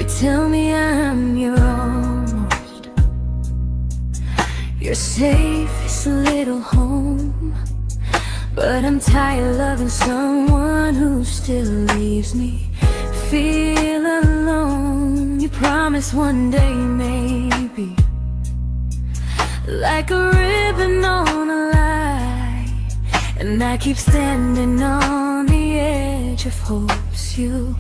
tell me I'm your almost, your safest little home. But I'm tired loving someone who still leaves me feel alone. You promise one day maybe, like a ribbon on a line, and I keep standing on the edge of hopes you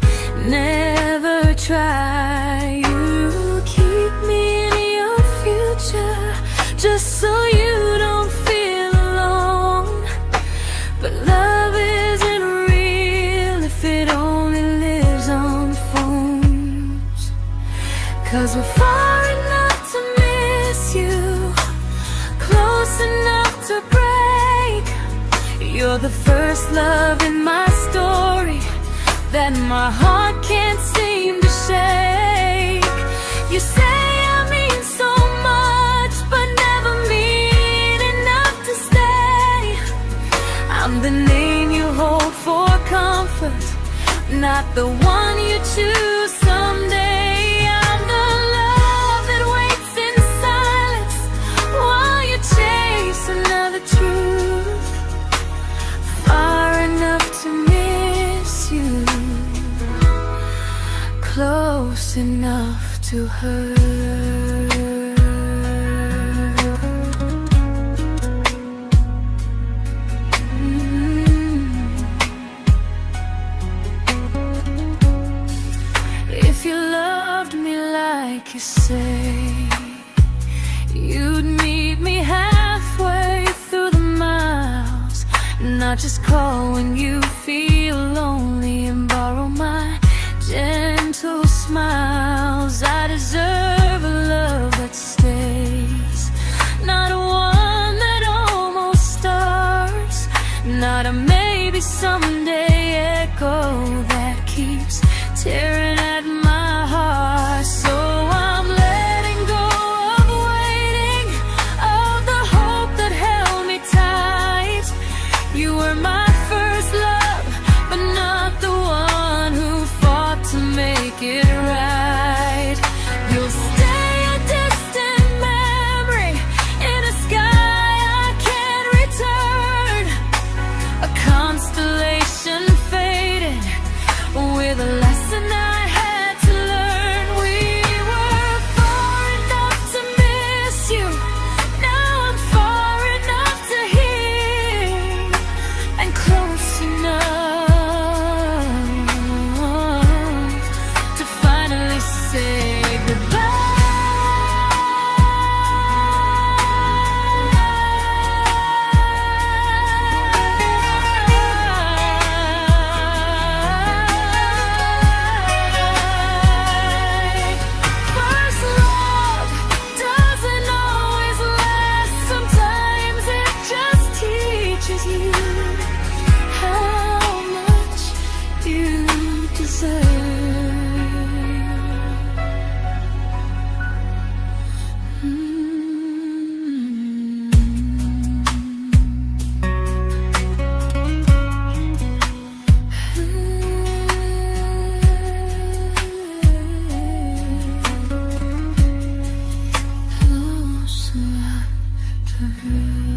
never try. You keep me in your future just so you don't feel alone. But love isn't real if it only lives on phones. 'Cause we're far enough to miss you, close enough to break. You're the first love in my story that my heart can't seem to shake. You say I mean so much, but never mean enough to stay. I'm the name you hold for comfort, not the one you choose someday. I'm the love that waits in silence while you chase another truth. Far enough to miss you, close enough to hurt. If you loved me like you say, you'd meet me halfway through the miles, not just call when you feel lonely and borrow my gentle smiles. I deserve a love that stays, not a one that almost starts, not a maybe someday echo that keeps tearing at my heart. So I'm letting go of waiting, of the hope that held me tight. You were my first love, but not the one who fought to make it right. You'll stay a distant memory in a sky I can't return, a constellation faded with a lesson I had to learn. We were far enough to miss you, now I'm far enough to hear, and close enough to finally say goodbye. First love doesn't always last, sometimes it just teaches you how much you deserve. Close enough to hurt.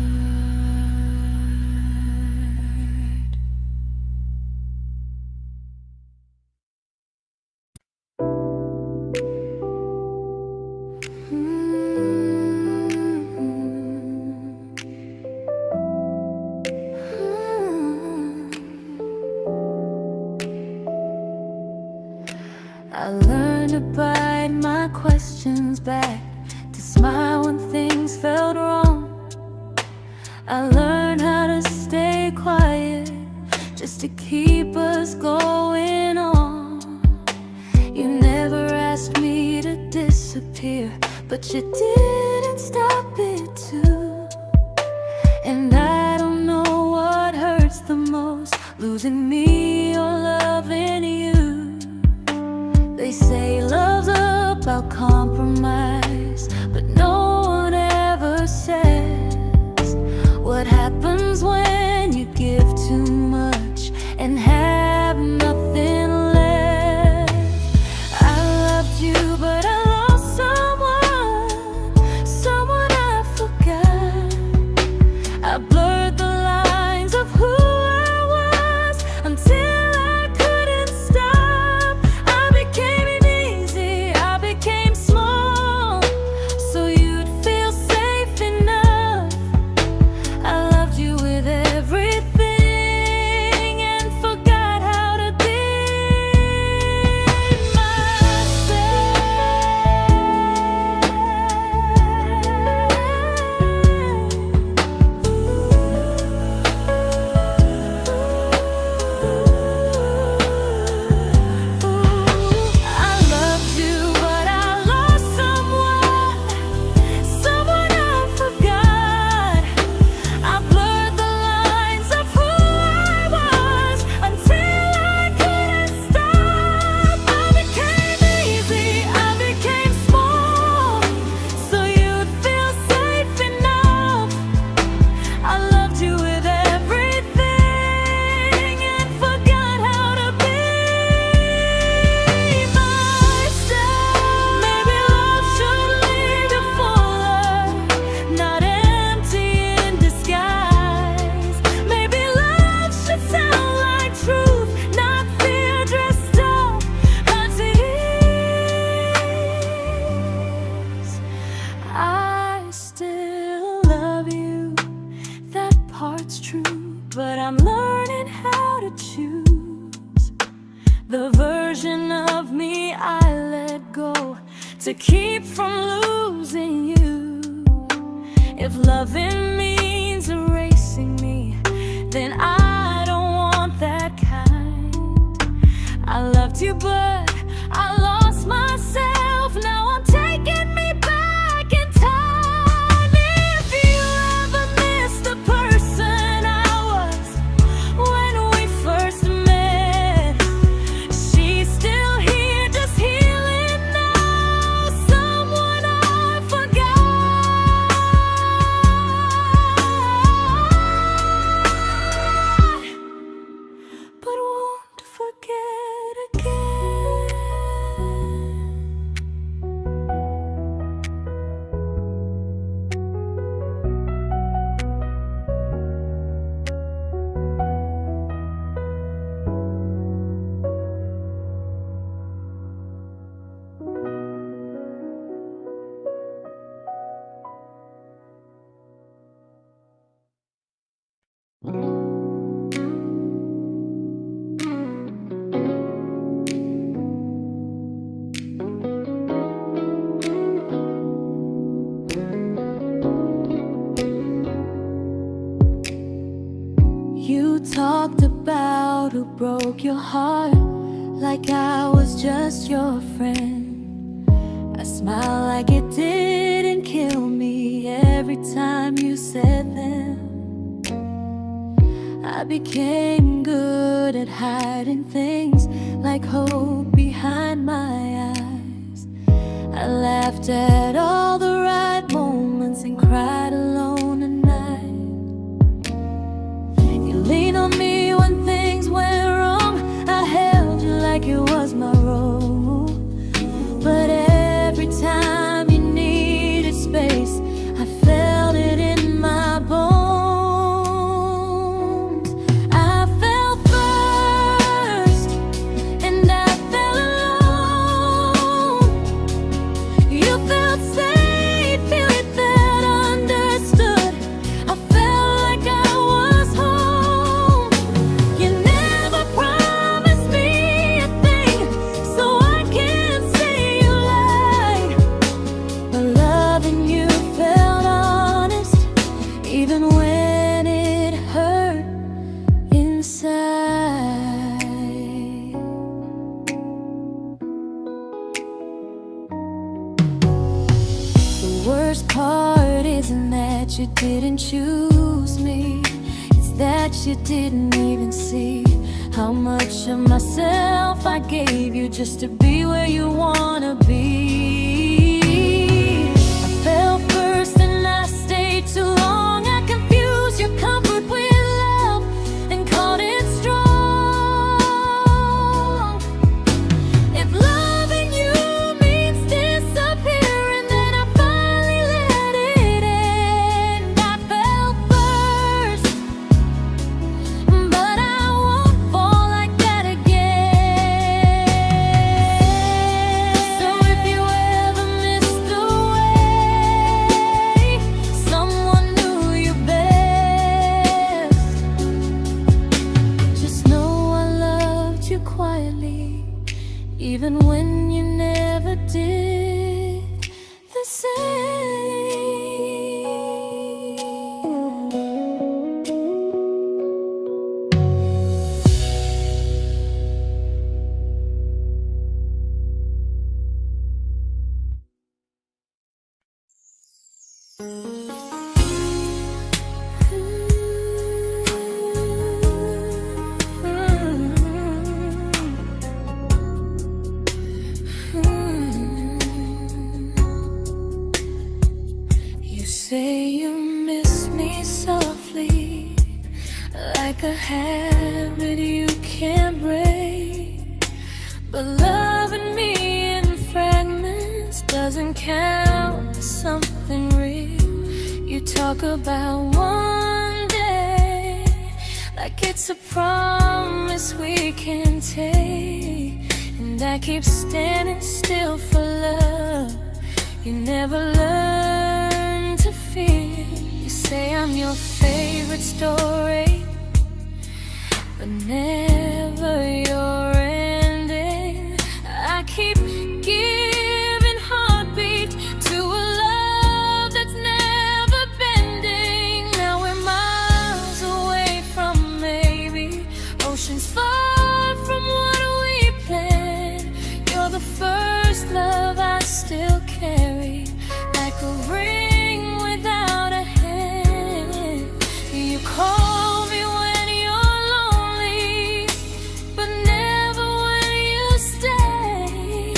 I learned to bite my questions back, to smile when things felt wrong. I learned how to stay quiet just to keep us going on. You never asked me to disappear, but you didn't stop it too. And I don't know what hurts the most, losing me or loving you. They say love's about compromise, but no one ever says what happens when you give too much and have nothing left. I loved you to keep from losing you. If loving means erasing me, then I don't want that kind. I loved you, but I lost myself. Now I'm taking me back in time. If you ever miss the person I was when we first met, she's still here, just healing now. Someone I forgot, but won't forget again. You talked about who broke your heart, like I was just your friend. I smiled like it didn't kill me every time you said them. I became good at hiding things like hope behind my eyes. I laughed at all the right moments and cried alone at night. You leaned on me when things went wrong. I held you like it was my role. But every time you needed space, I felt it in my bones. I fell first, and I fell alone. You felt safe, you felt understood. I felt like I was home. You never promised me a thing, so I can't say you lied. But loving you felt honest, even when it hurt inside. The worst part isn't that you didn't choose me, it's that you didn't even see how much of myself I gave you just to be where you wanna be. I fell first and I stayed too long. I confused your comfort with love and called it strong. If loving you means disappearing, then I finally let it end. I fell first, but I won't fall like that again. So if you ever missed the way someone knew you best, just know I loved you quietly, even when you never did the same. You say you miss me softly, like a habit you can't break. But loving me in fragments doesn't count as something real. You talk about one day like it's a promise we can take, and I keep standing still for love. You never learn to feel. You say I'm your favorite story, but never your ending. I keep giving heart a ring without a hand. You call me when you're lonely, but never when you stay.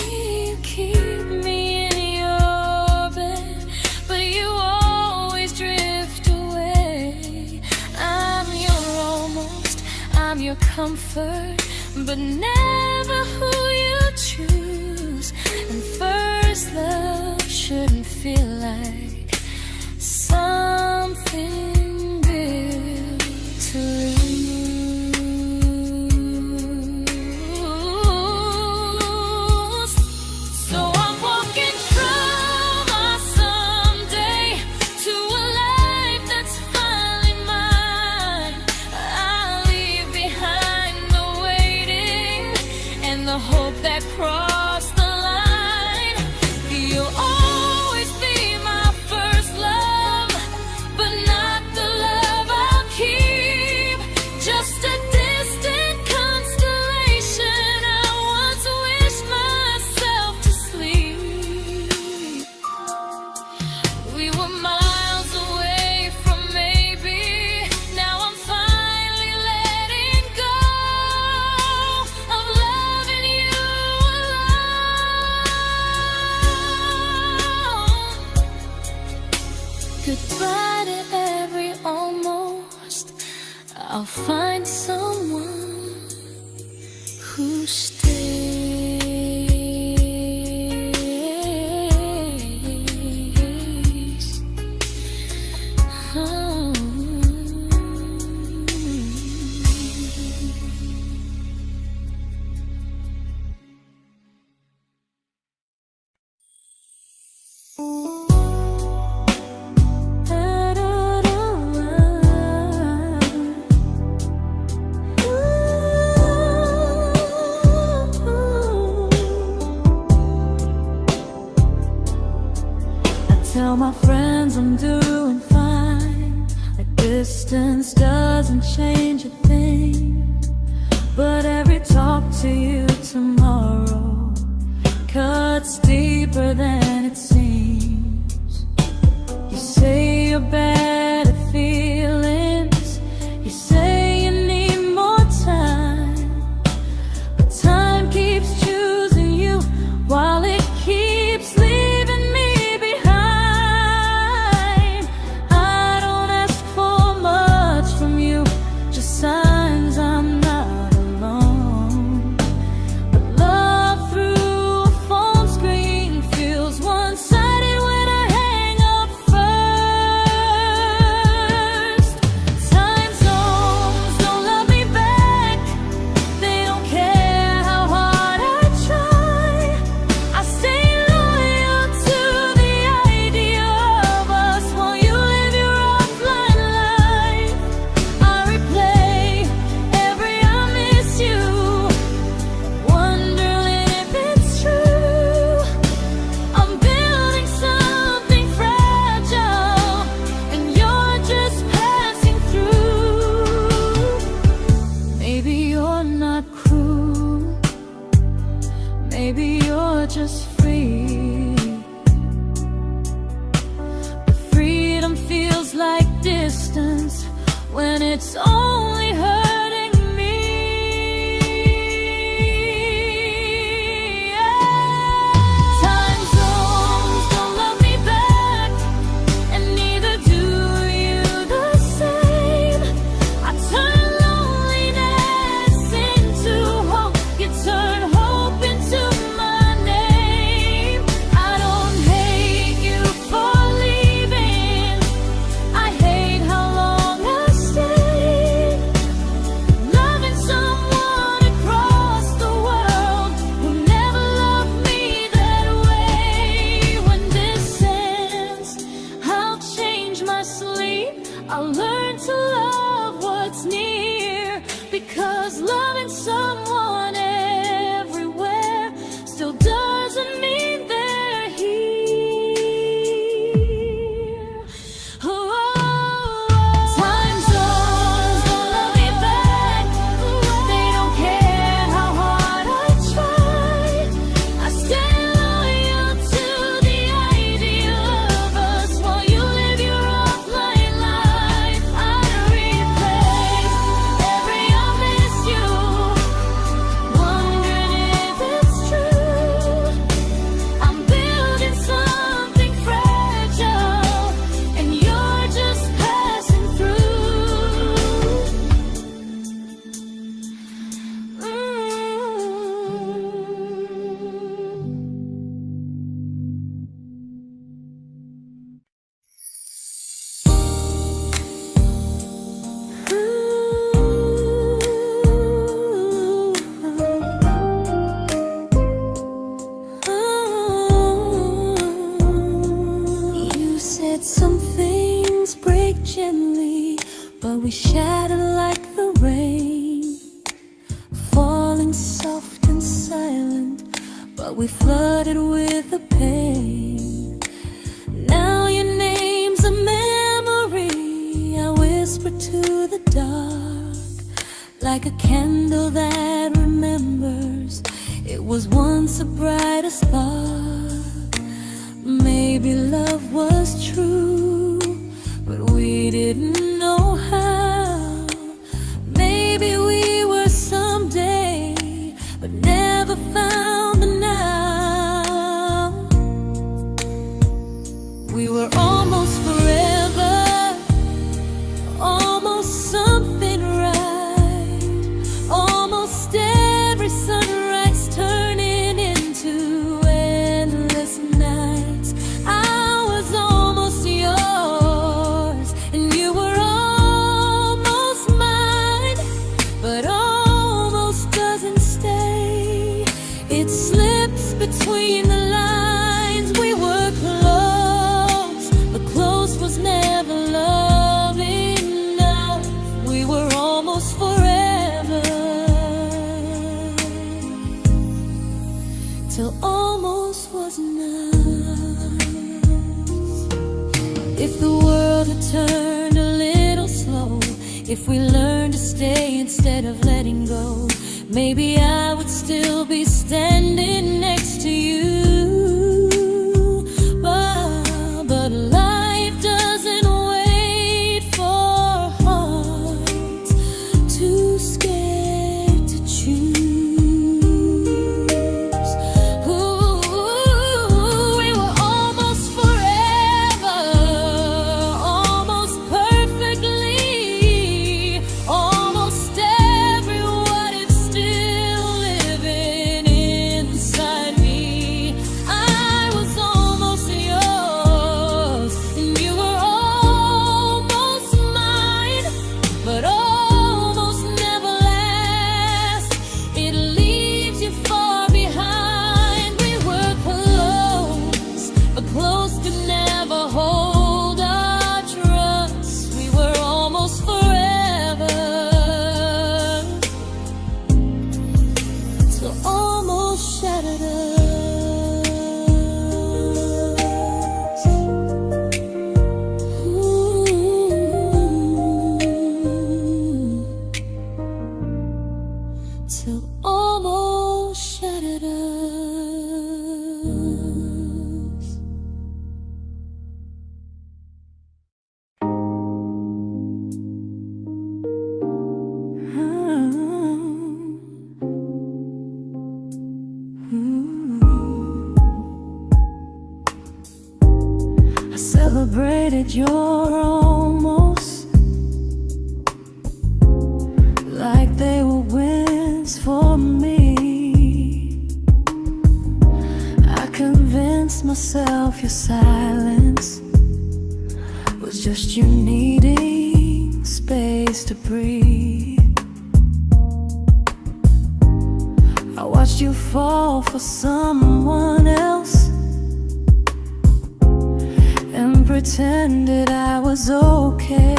You keep me in your bed, but you always drift away. I'm your almost, I'm your comfort, but never who you choose. And first love shouldn't feel like something built to lose. So I'm walking from our someday to a life that's finally mine. I'll leave behind the waiting and the hope that crossed the line. You'll always be my first love, but not the love I'll keep. Just a distant constellation I once wished myself to sleep. We were miles away from maybe. Now I'm finally letting go of loving you alone. Goodbye to every almost. I'll find someone who stays. Oh. Tell my friends I'm doing fine, like distance doesn't change a thing. But every talk to you tomorrow cuts deeper than it seems. You say you're bad at feelings, you say you need more time, but time keeps choosing you while it keeps leaving me behind. I don't ask for much from you, just signs I'm not alone. But love through a phone screen feels one-sided when I hang up first. Time zones don't love me back, they don't care how hard I try. I stay loyal to the idea of us while you live your offline life. I replay every I miss you, wondering if it's true. I'm building something fragile, and you're just passing through. Maybe you're not cruel, maybe you're just free. But freedom feels like distance when it's only hurting me. Time zones don't love me back, and neither do you the same. I turn loneliness into hope, you turn hope into my name. I don't hate you for leaving, I hate how long I stayed. we shattered like the rain, falling soft and silent, but we flooded with the pain. Now your name's a memory I whisper to the dark, like a candle that remembers it was once a brighter spark. Maybe love was true, but we didn't know how. Maybe we were someday, but never found the now. We were almost forever, almost something right, almost every sunrise turning into endless nights. I was almost yours, and you were almost mine, but almost doesn't stay. It slips between the lines. We were close, but close was never love enough. We were almost forever, till almost was enough. If the world had turned a little slow, if we learned to stay instead of letting go, maybe I would still be standing next to you. But life doesn't wait for hearts too scared to choose. Ooh, we were almost forever, almost perfectly, almost every what if still living inside me. I was almost yours, and you were almost mine, but almost never lasts. It leaves you far behind. We were close, but close could never hold our trust. We were almost forever, till almost shattered us. Ooh, till almost shattered us. I celebrated your almost like they were wins for me. I convinced myself your silence was just you needing space to breathe. I watched you fall for someone else and pretended I was okay.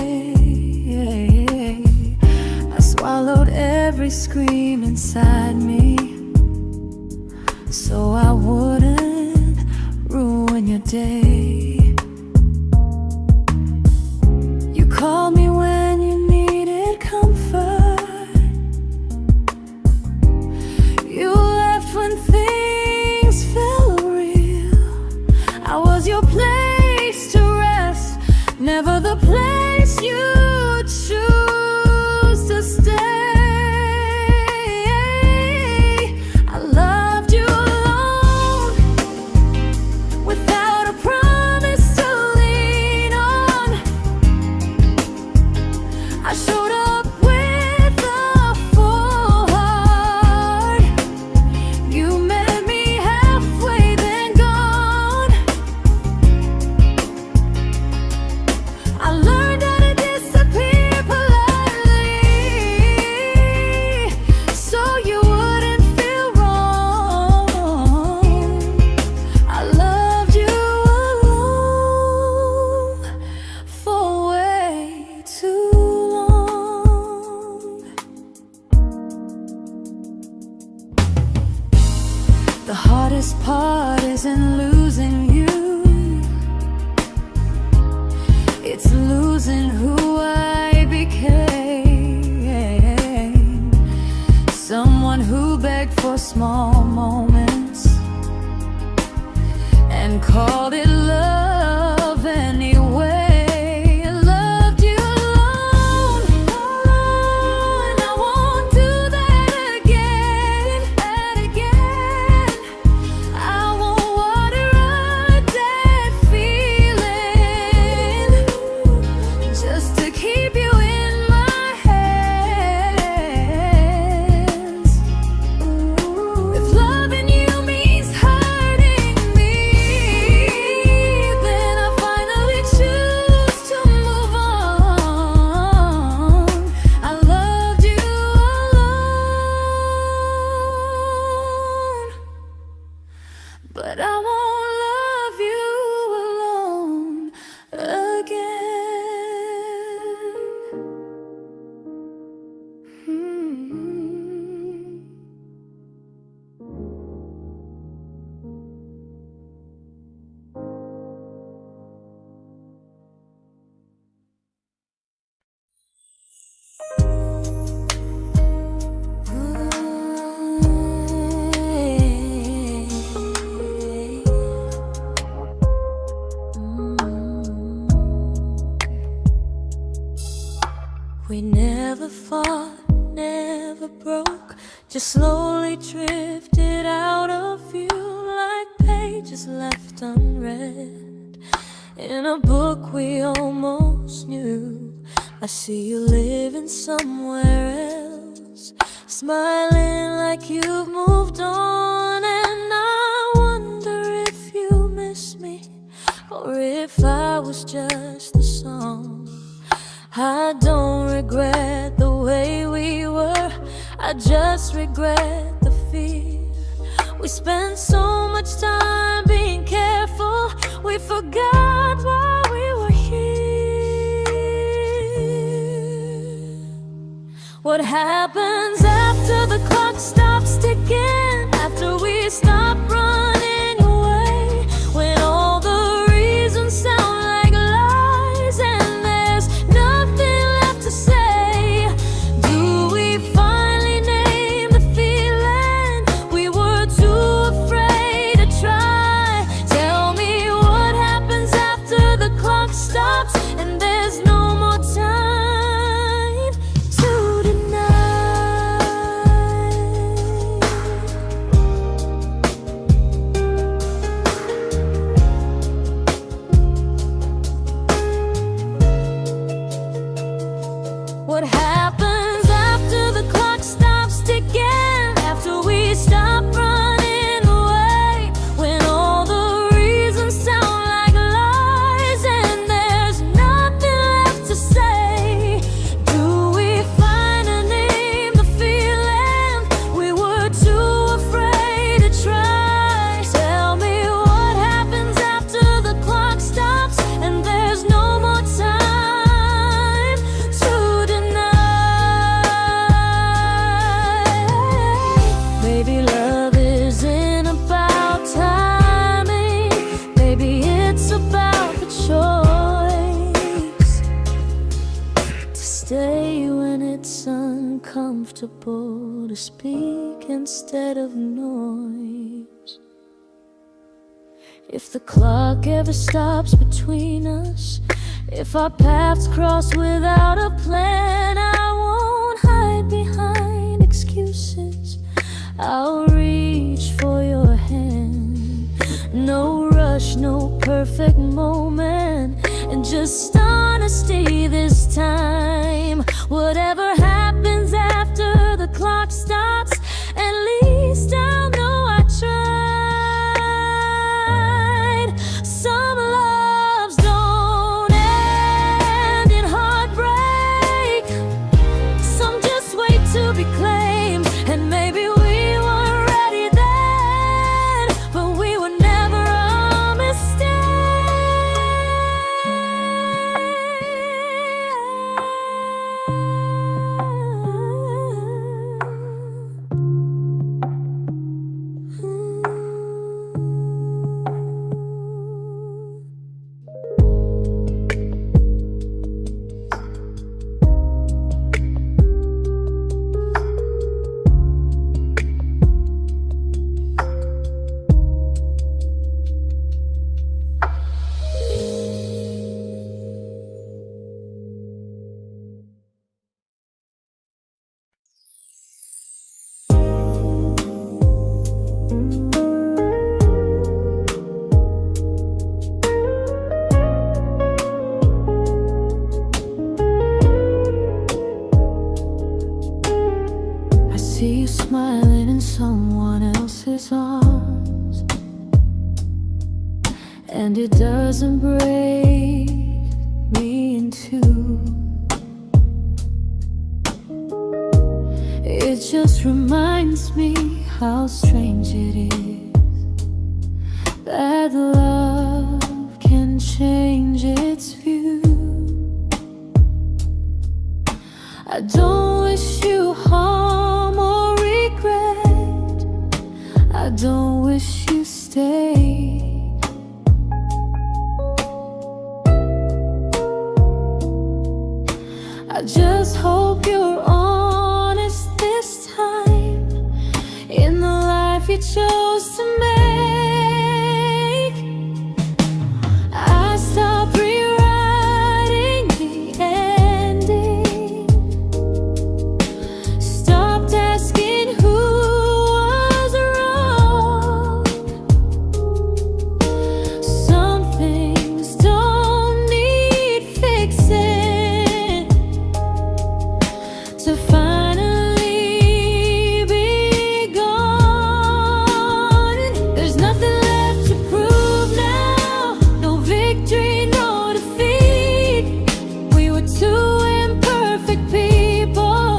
I swallowed every scream inside me so I wouldn't ruin your day. You called me when you needed comfort. You left when things felt real. I was your place to rest, never the place you choose to stay. I loved you alone, without a promise. heart isn't losing you, it's losing who I became. Someone who begged for small moments and called it love anyway. Loved you alone, and I won't do that again and again. I won't water a dead feeling just to keep you in my hands. If loving you means hurting me, then I finally choose to move on. I loved you alone, but I won't love you alone again. We never fought, never broke, just slowly drifted out of view like pages left unread in a book we almost knew. I see you living somewhere else, smiling like you've moved on, and I wonder if you miss me or if I was just the song. I don't regret the way we were, I just regret the fear. We spent so much time being careful, we forgot why we were here. What happens after the clock stops ticking, after we stop running away, when all the reasons sound like lies and there's nothing left to say? Do we finally name the feeling we were too afraid to try? Tell me what happens after the clock stops and there's no more time to deny. What happens after the clock stops ticking, after we stop running away, when all the reasons sound like lies and there's nothing left to say? Do we finally name the feeling we were too afraid to try? Tell me what happens after the clock stops and there's no more time to deny. Maybe love isn't about timing, maybe it's about the choice to stay when it's uncomfortable, to speak instead of noise. If the clock ever stops between us, if our paths cross without a plan, I won't hide behind excuses, I'll reach for your hand. No rush, no perfect moment, and just honesty this time. Whatever happens after the clock stops, at least I'll know I tried. Some loves don't end in heartbreak, some just wait to be claimed, and maybe we weren't ready then, but we were never a mistake. and it doesn't break me in two. It just reminds me how strange it is that love can change its view. I don't wish you harm or regret. I don't wish you stayed. I just hope you're honest this time in the life you chose to make. I stopped rewriting the ending, stopped asking who was wrong. Some things don't need fixing to finally be gone. There's nothing left to prove now, no victory, no defeat. We were two imperfect people,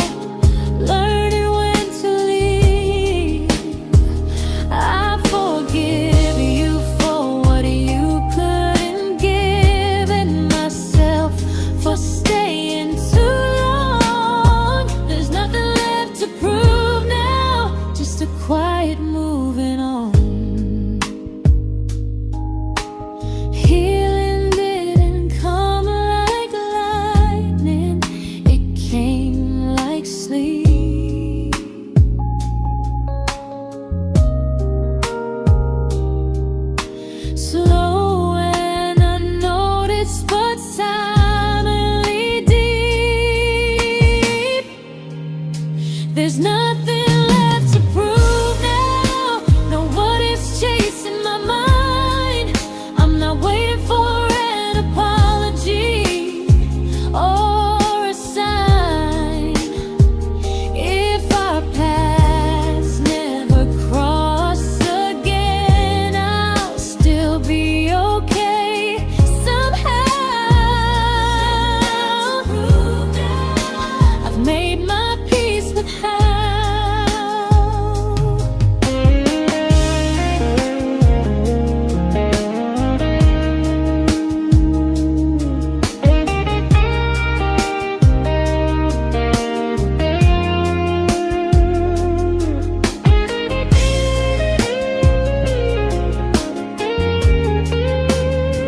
learning when to leave. I forgive you for what you couldn't give, and myself for staying too long. There's nothing left to prove now, just a quiet moving on. Healing didn't come like lightning, it came like sleep. Slow and unnoticed, but silently deep. There's nothing left to prove now, no what ifs chasing my mind. I'm not waiting for an apology or a sign. If our paths never cross again, I'll still be okay somehow. I've made my peace with how.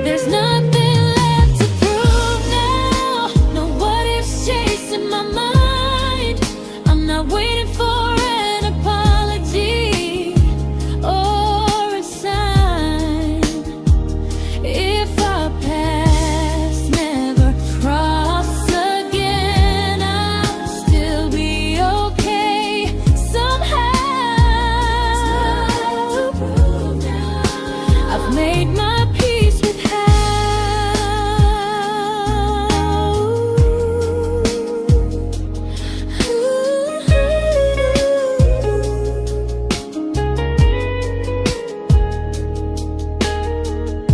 There's nothing left to prove now, no what ifs chasing my mind. I'm not waiting for an apology or a sign. If our paths never cross again, I'll still be okay somehow. I've made my peace with how.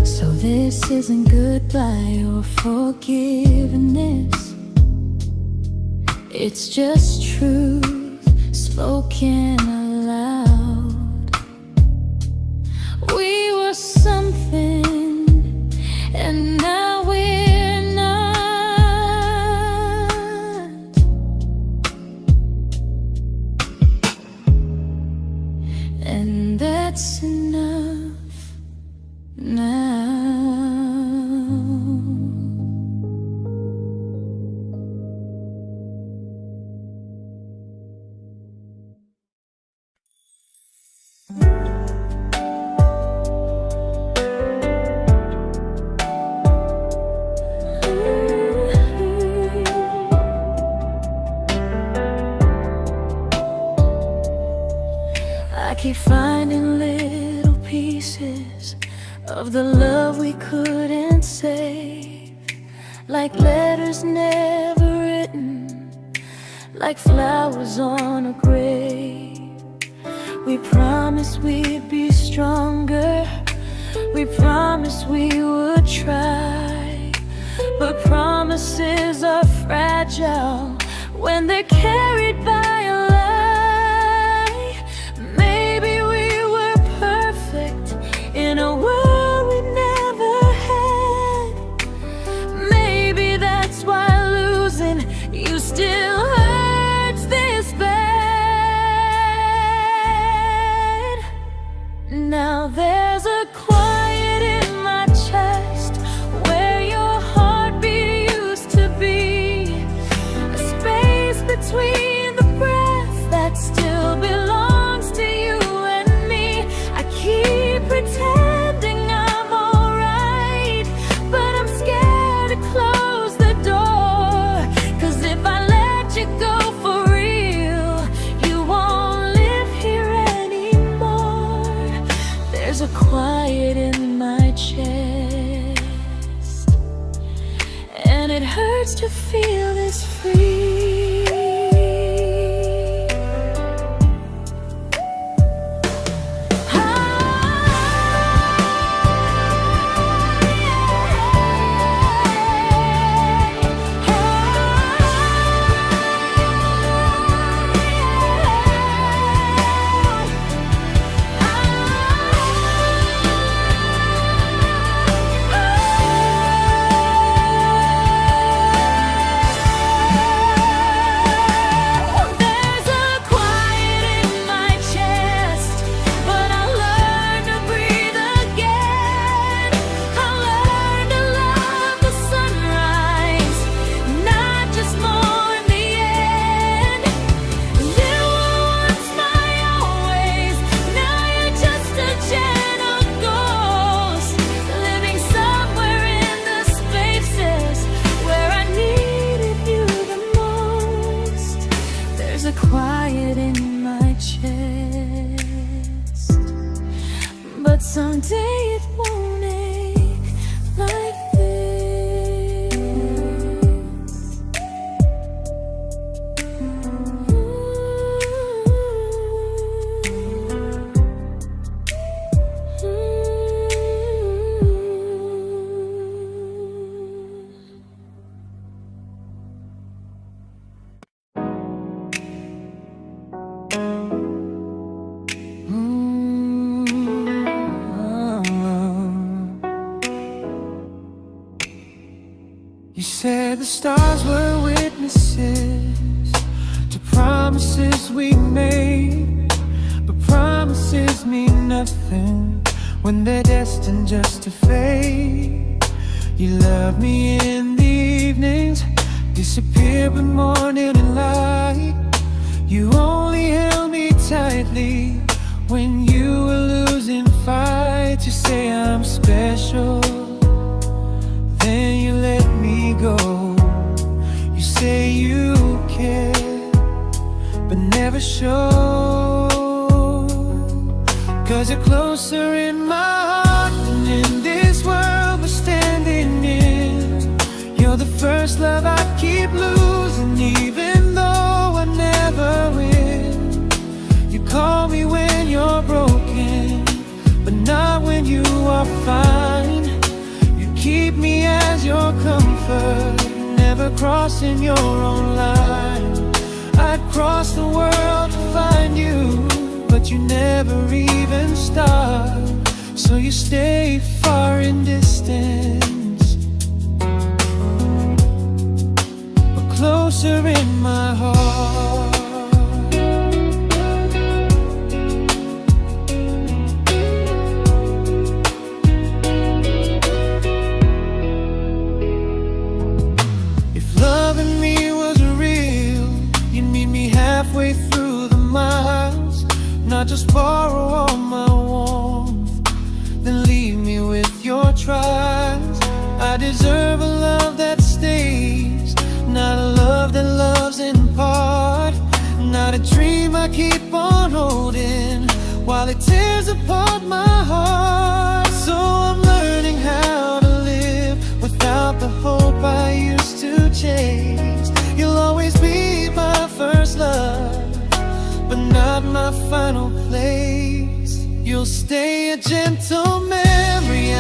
So this isn't goodbye or forgiveness, it's just truth spoken aloud. We were something, and now we're not. And that's enough now. I keep finding little pieces of the love we couldn't save, like letters never written, like flowers on a grave. We promised we'd be stronger, We promised we would try, but promises are fragile when they're carried by a lie. Maybe we were perfect in a world we never had. Maybe that's why losing you still hurts this bad. Now there's a quiet in my chest where your heartbeat used to be, a space between the breath that still belongs to you and me. I keep pretending I'm alright, but I'm scared to close the door, 'cause if I let you go for real, you won't live here anymore. There's a quiet in my chest, and it hurts to feel this free. There's a quiet in my chest, but someday it won't ache like this. You said the stars were witnesses to promises we made, but promises mean nothing when they're destined just to fade. You love me in the evenings, disappear when morning and light. You only held me tightly when you were losing fights. You say I'm special, then you let me go. You say you care, but never show, 'cause you're closer in my heart than in this world we're standing in. You're the first love I keep losing, even though I never win. You call me when you're broken, but not when you are fine. Keep me as your comfort, never crossing your own line. I'd cross the world to find you, but you never even start. So you stay far in distance, but closer in my heart. Halfway through the miles, not just borrow all my warmth, then leave me with your trials. I deserve a love that stays, not a love that loves in part, not a dream I keep on holding while it tears apart my heart. So I'm learning how to live without the hope I used to chase. You'll always be my first love, but not my final place. You'll stay a gentle memory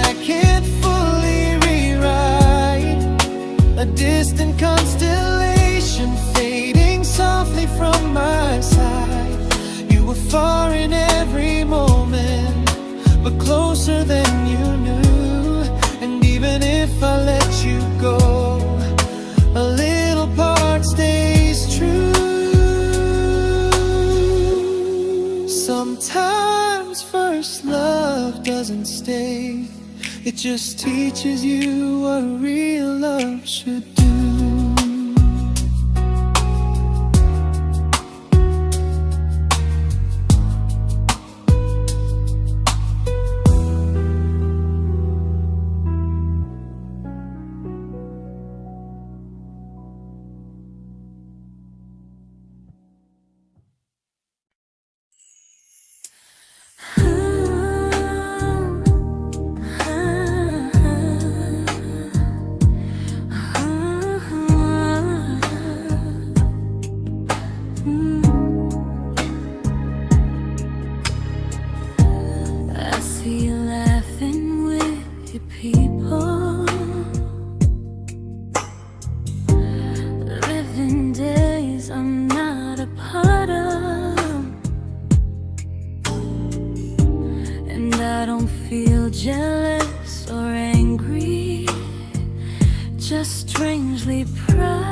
mistake. It just teaches you what real love should do. Jealous or angry, just strangely proud.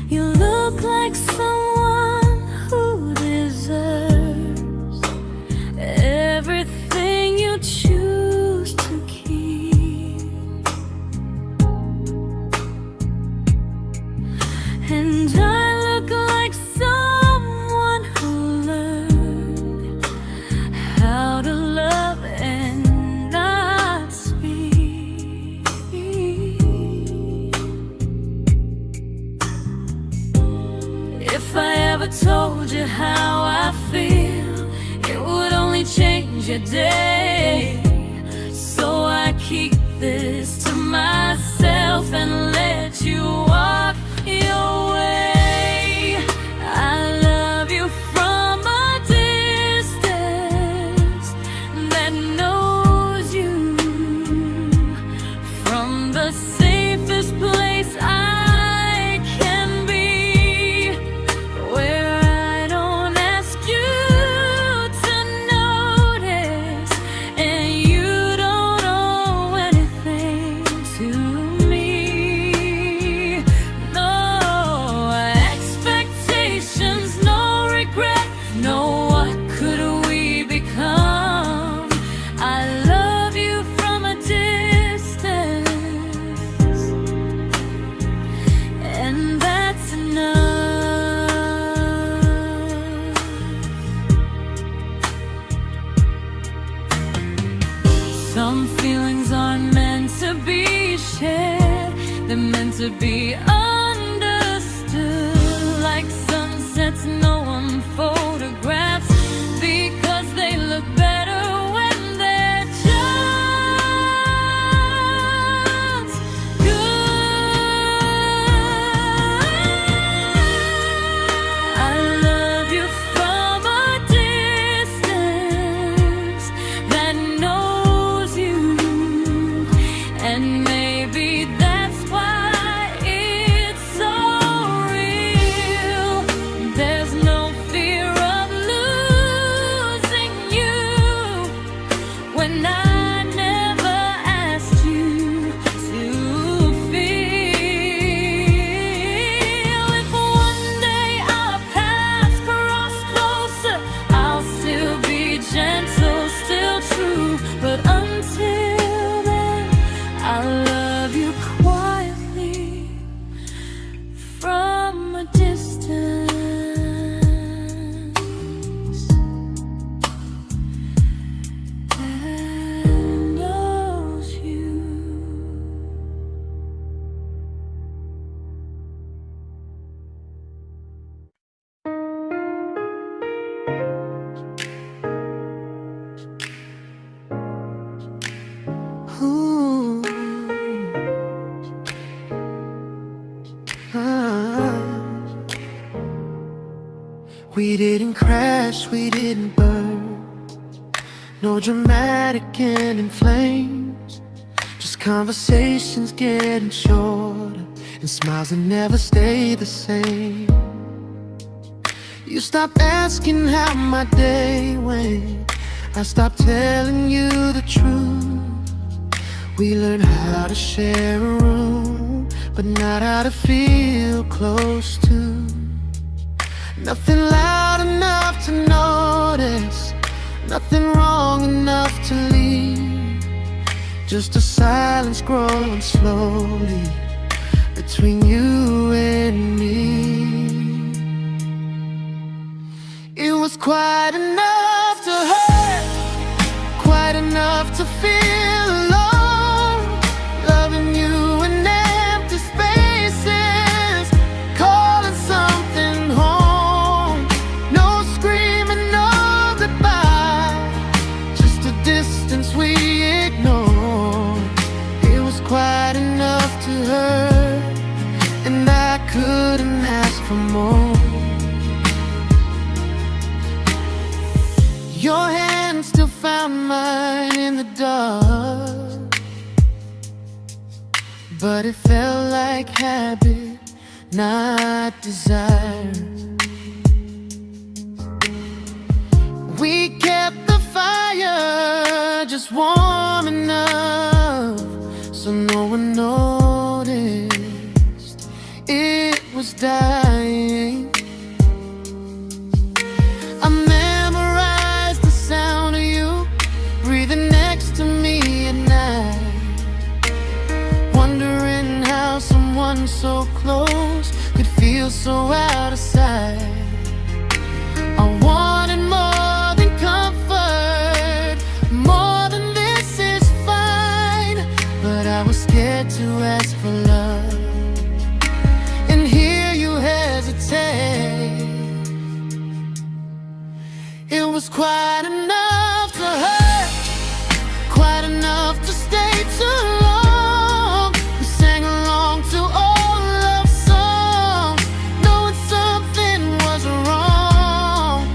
You look like someone who deserves everything you choose to keep. And I look like someone who learned how to love and not speak. If I ever told you how I feel, it would only change your day. So I keep this to myself and let you walk your way. I love you from a distance that knows you, from the safest place I can be, where I don't ask you to notice and you don't owe anything to me. No expectations, no regret, no what could we become. I love you from a distance, and that's enough. Some feelings aren't meant to be shared, they're meant to be understood, like sunsets no one photographs, because they look better when they're just good. I love you from a distance that knows you, and maybe that's why it's so real. There's no fear of losing you when I never asked you to feel. If one day our paths cross closer, I'll still be gentle, still true. But until then, I love you quietly from a distance that knows you. Ooh. Ah. We didn't crash, we didn't burn, no dramatic end in flames, just conversations getting shorter and smiles that never stay the same. You stopped asking how my day went, I stopped telling you the truth. We learned how to share a room, but not how to feel close to. Nothing loud enough to notice, nothing wrong enough to leave. Just a silence growing slowly between you and me. It was quite enough to hurt, quite enough to feel alone. Loving you in empty spaces, calling something home. No screaming, no goodbye, just a distance we ignored. It was quite enough to hurt, and I couldn't ask for more. Your hand still found mine in the dark, but it felt like habit, not desire. We kept the fire just warm enough so no one noticed it was dying. I memorized the sound of you breathing next to me at night, wondering how someone so close could feel so out of sight. I wanted more than comfort, more than this is fine, but I was scared to ask for love, and here you hesitate. It was quite enough to hurt, quite enough to stay too long. We sang along to old love songs, knowing something was wrong.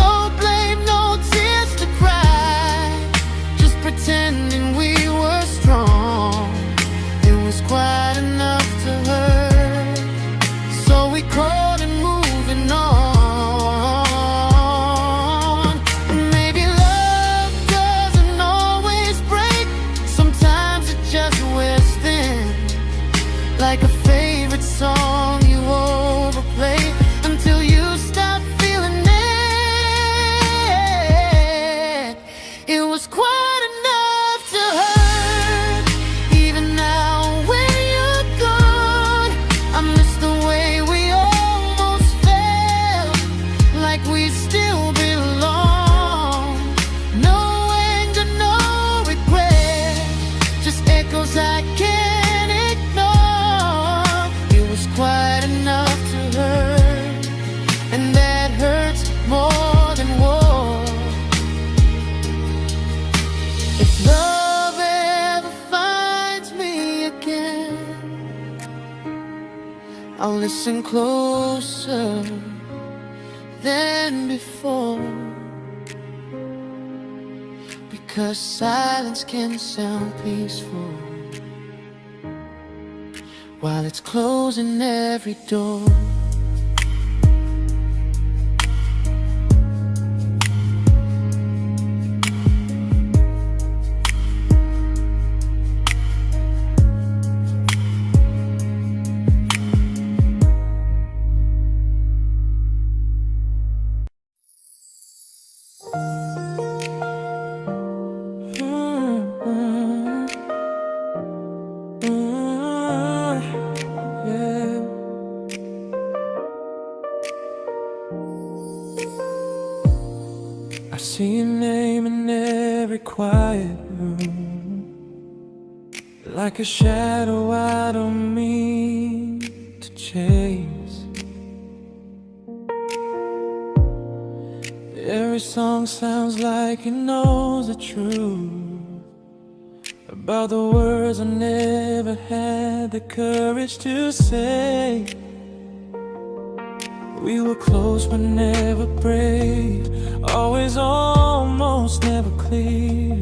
No blame, no tears to cry, just pretending we were strong. It was quite enough to hurt, so we called and moving on. Like a favorite song you overplay until you stop feeling it. It was quite enough to hurt. Even now when you're gone, I miss the way we almost felt, like we still belong. No anger, no regret, just echoes I can't ignore. Quite enough to hurt, and that hurts more than war. If love ever finds me again, I'll listen closer than before, because silence can sound peaceful while it's closing every door. I see your name in every quiet room, like a shadow I don't mean to chase. Every song sounds like it knows the truth about the words I never had the courage to say. We were close but never brave, always almost never clear.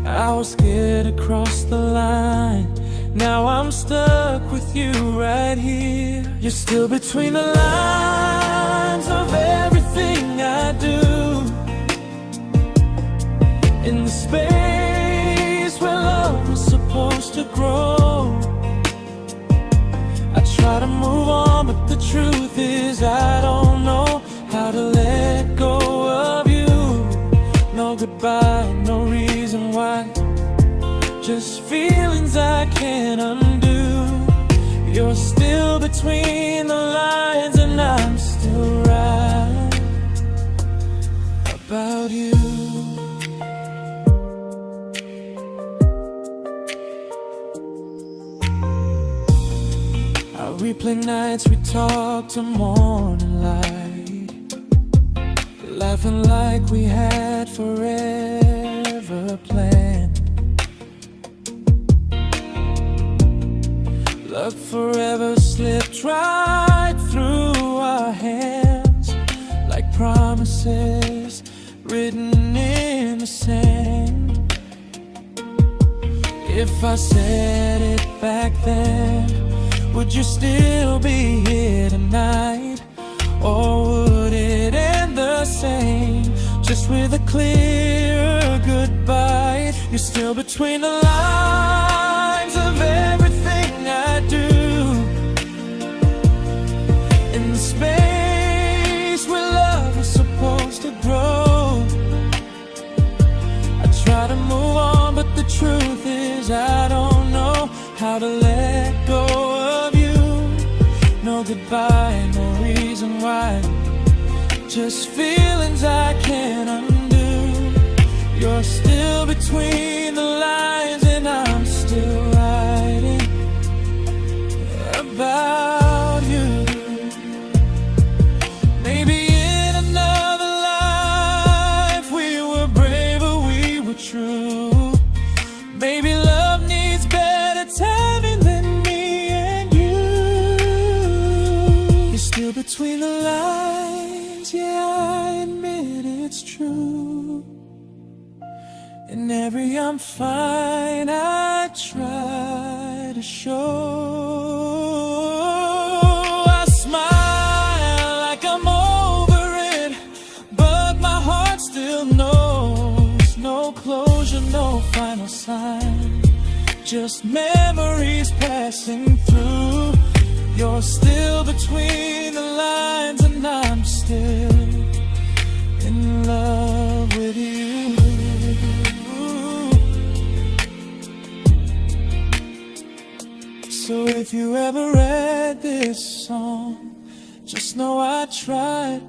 I was scared to cross the line, now I'm stuck with you right here. You're still between the lines of everything I do, in the space where love was supposed to grow. I try to move on, but the truth is I don't know about you. I replay nights we talk to morning light, laughing like we had forever planned. Luck forever slipped right through our hands, like promises written in the sand. If I said it back then, would you still be here tonight? Or would it end the same, just with a clear goodbye? You're still between the lines of everything I do, in the space where love was supposed to grow. I try to move on, but the truth is I don't know how to let go of you. No goodbye, no reason why, just feelings I can't undo. You're still between the lines and I'm still writing about you. Maybe in another life we were braver, we were true. Maybe love needs better timing than me and you. You're still between the lines, yeah, I admit it's true. In every I'm fine I try to show. I smile like I'm over it, but my heart still knows. No closure, no final sign, just memories passing through. You're still between the lines and I'm still in love with you. So if you ever read this song, just know I tried,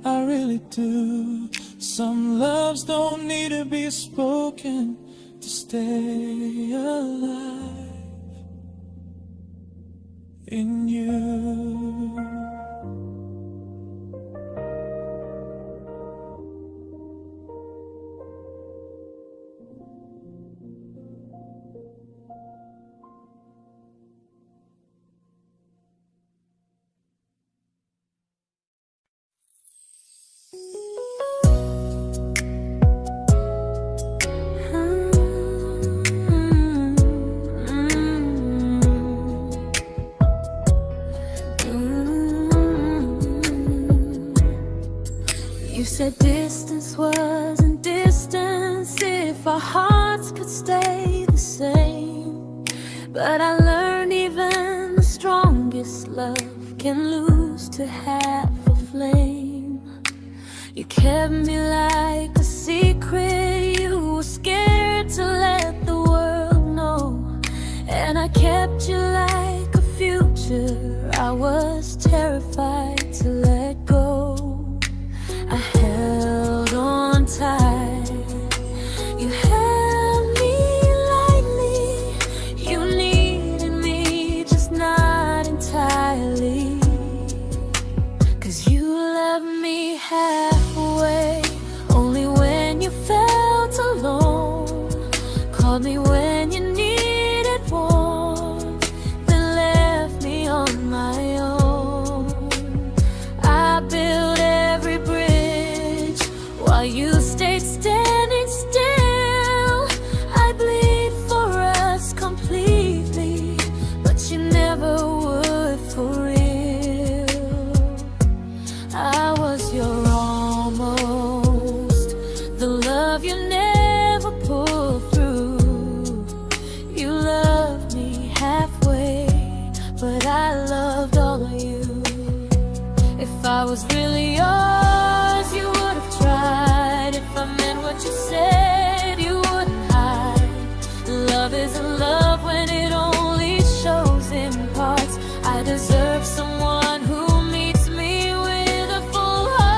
I really do. Some loves don't need to be spoken to stay alive in you. You said distance wasn't distance if our hearts could stay the same. But I learned even the strongest love can lose to half a flame. You kept me like a secret you were scared to let the world know. And I kept you like a future I was terrified to let go. I held on tight, you held me lightly. You needed me, just not entirely. 'Cause you loved me halfway, only when you felt alone. Called me when you needed warmth, then left me on my own. I built every bridge while you stayed standing still. I bleed for us completely, but you never would for real. I was your almost, the love you never pulled through. You loved me halfway, but I loved all of you. If I was really yours, you would have tried. If I meant what you said, you wouldn't hide. Love isn't love when it only shows in parts. I deserve someone who meets me with a full heart.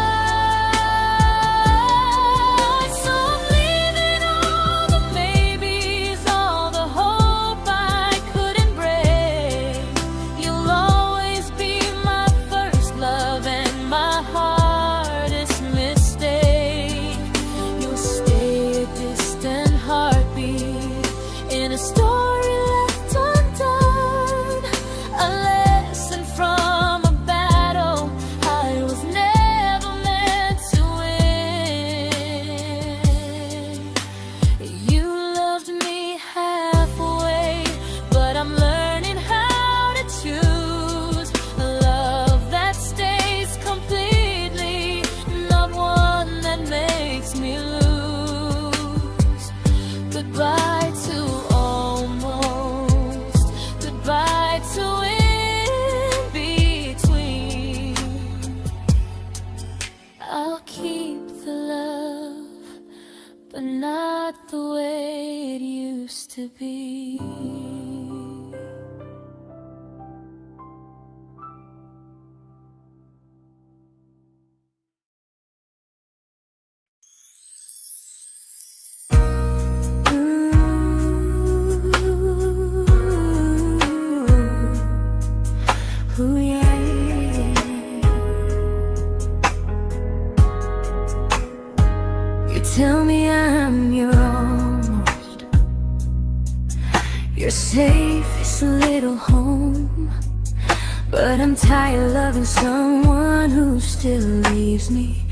but not the way it used to be. Ooh, yeah, yeah. You tell me I'm your almost, your safest little home, but I'm tired loving someone who still leaves me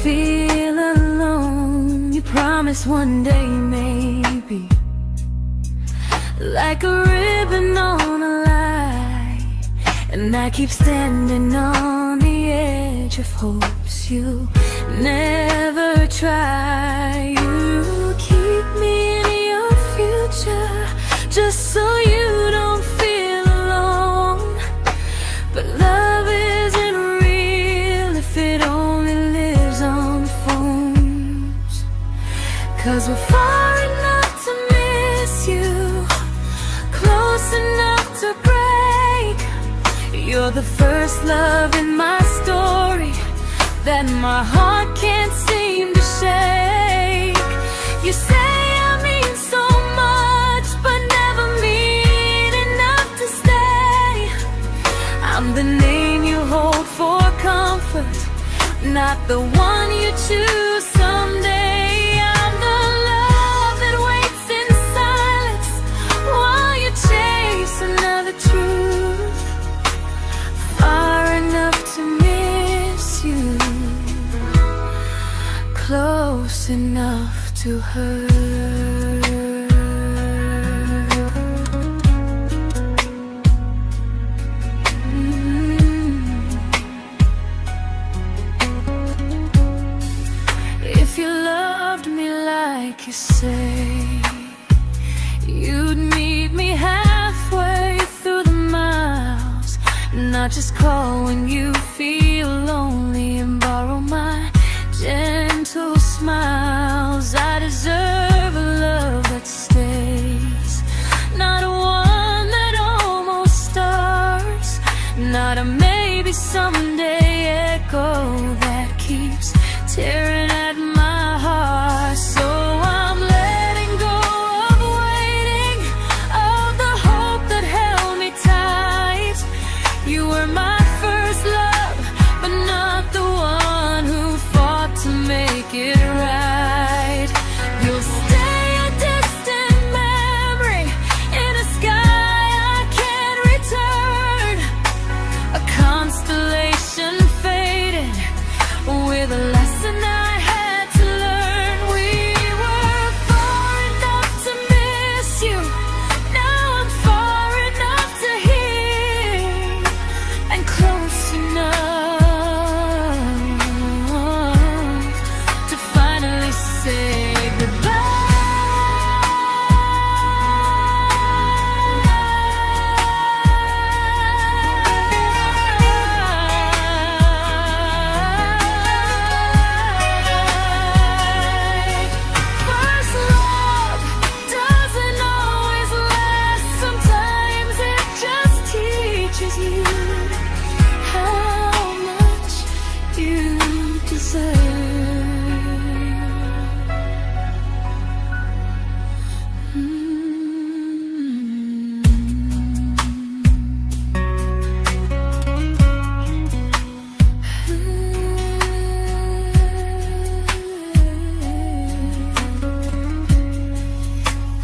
feel alone. You promise one day maybe, like a ribbon on a line, and I keep standing on the edge of hopes you'll never try. You keep me in your future just so you don't feel alone. But love isn't real if it only lives on phones. 'Cause we're far enough to miss you, close enough to break. You're the first love in my story that my heart can't seem to shake. You say I mean so much, but never mean enough to stay. I'm the name you hold for comfort, not the one you choose someday. I'm the love that waits in silence while you chase another truth. Far enough to miss you, close enough to hurt. If you loved me like you say, you'd meet me halfway through the miles, not just call when you feel lonely and borrow my gentle smiles. I deserve a love that stays, not a one that almost starts, not a maybe someday echo that keeps tearing at my heart. So I'm letting go of waiting, of the hope that held me tight. You were my first love, but not the one who fought to make it right. You'll stay a distant memory in a sky I can't return, a constellation faded with a lesson I had to learn. We were far enough to miss you, now I'm far enough to hear, and close enough to finally say goodbye. First love doesn't always last, sometimes it just teaches you how much you deserve.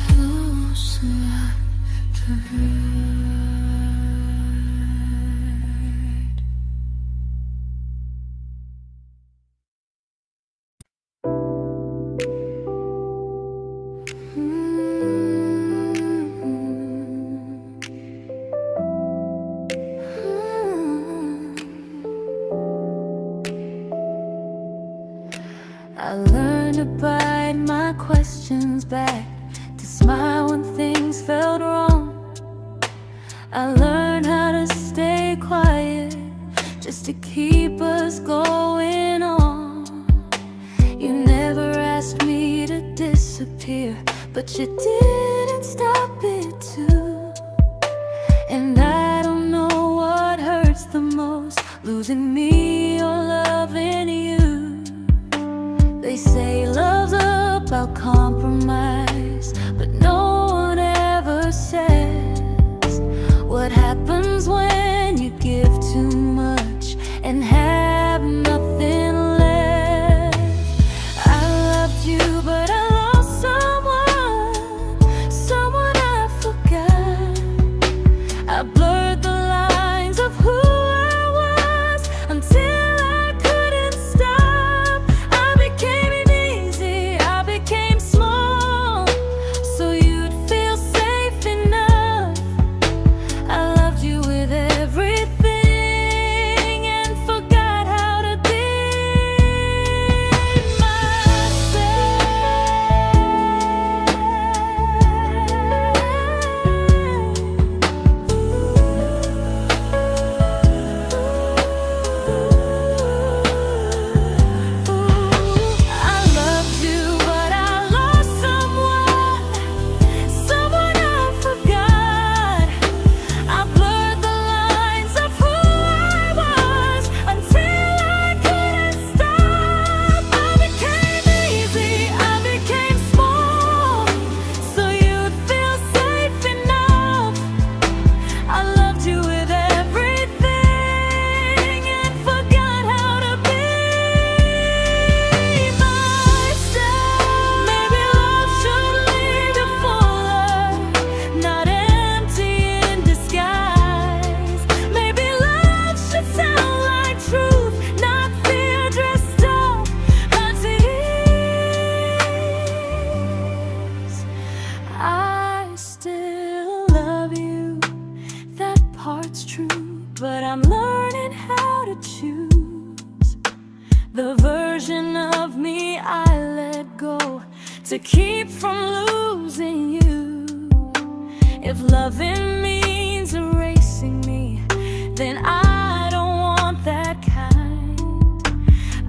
Close enough to hurt. I learned to bite my questions back, to smile when things felt wrong. I learned how to stay quiet just to keep us going on. You never asked me to disappear, but you didn't stop it too. And I don't know what hurts the most, losing me or loving you. They say love's about compromise, but no one ever says what happens when you give too much and have nothing left. I loved you, but I lost someone I forgot. I blurred the lines of who I was until I couldn't stop. I became easy, I became small, so you'd feel safe enough. I loved you with everything and forgot how to be but I'm learning how to choose the version of me I let go to keep from losing you. If loving means erasing me, then I don't want that kind.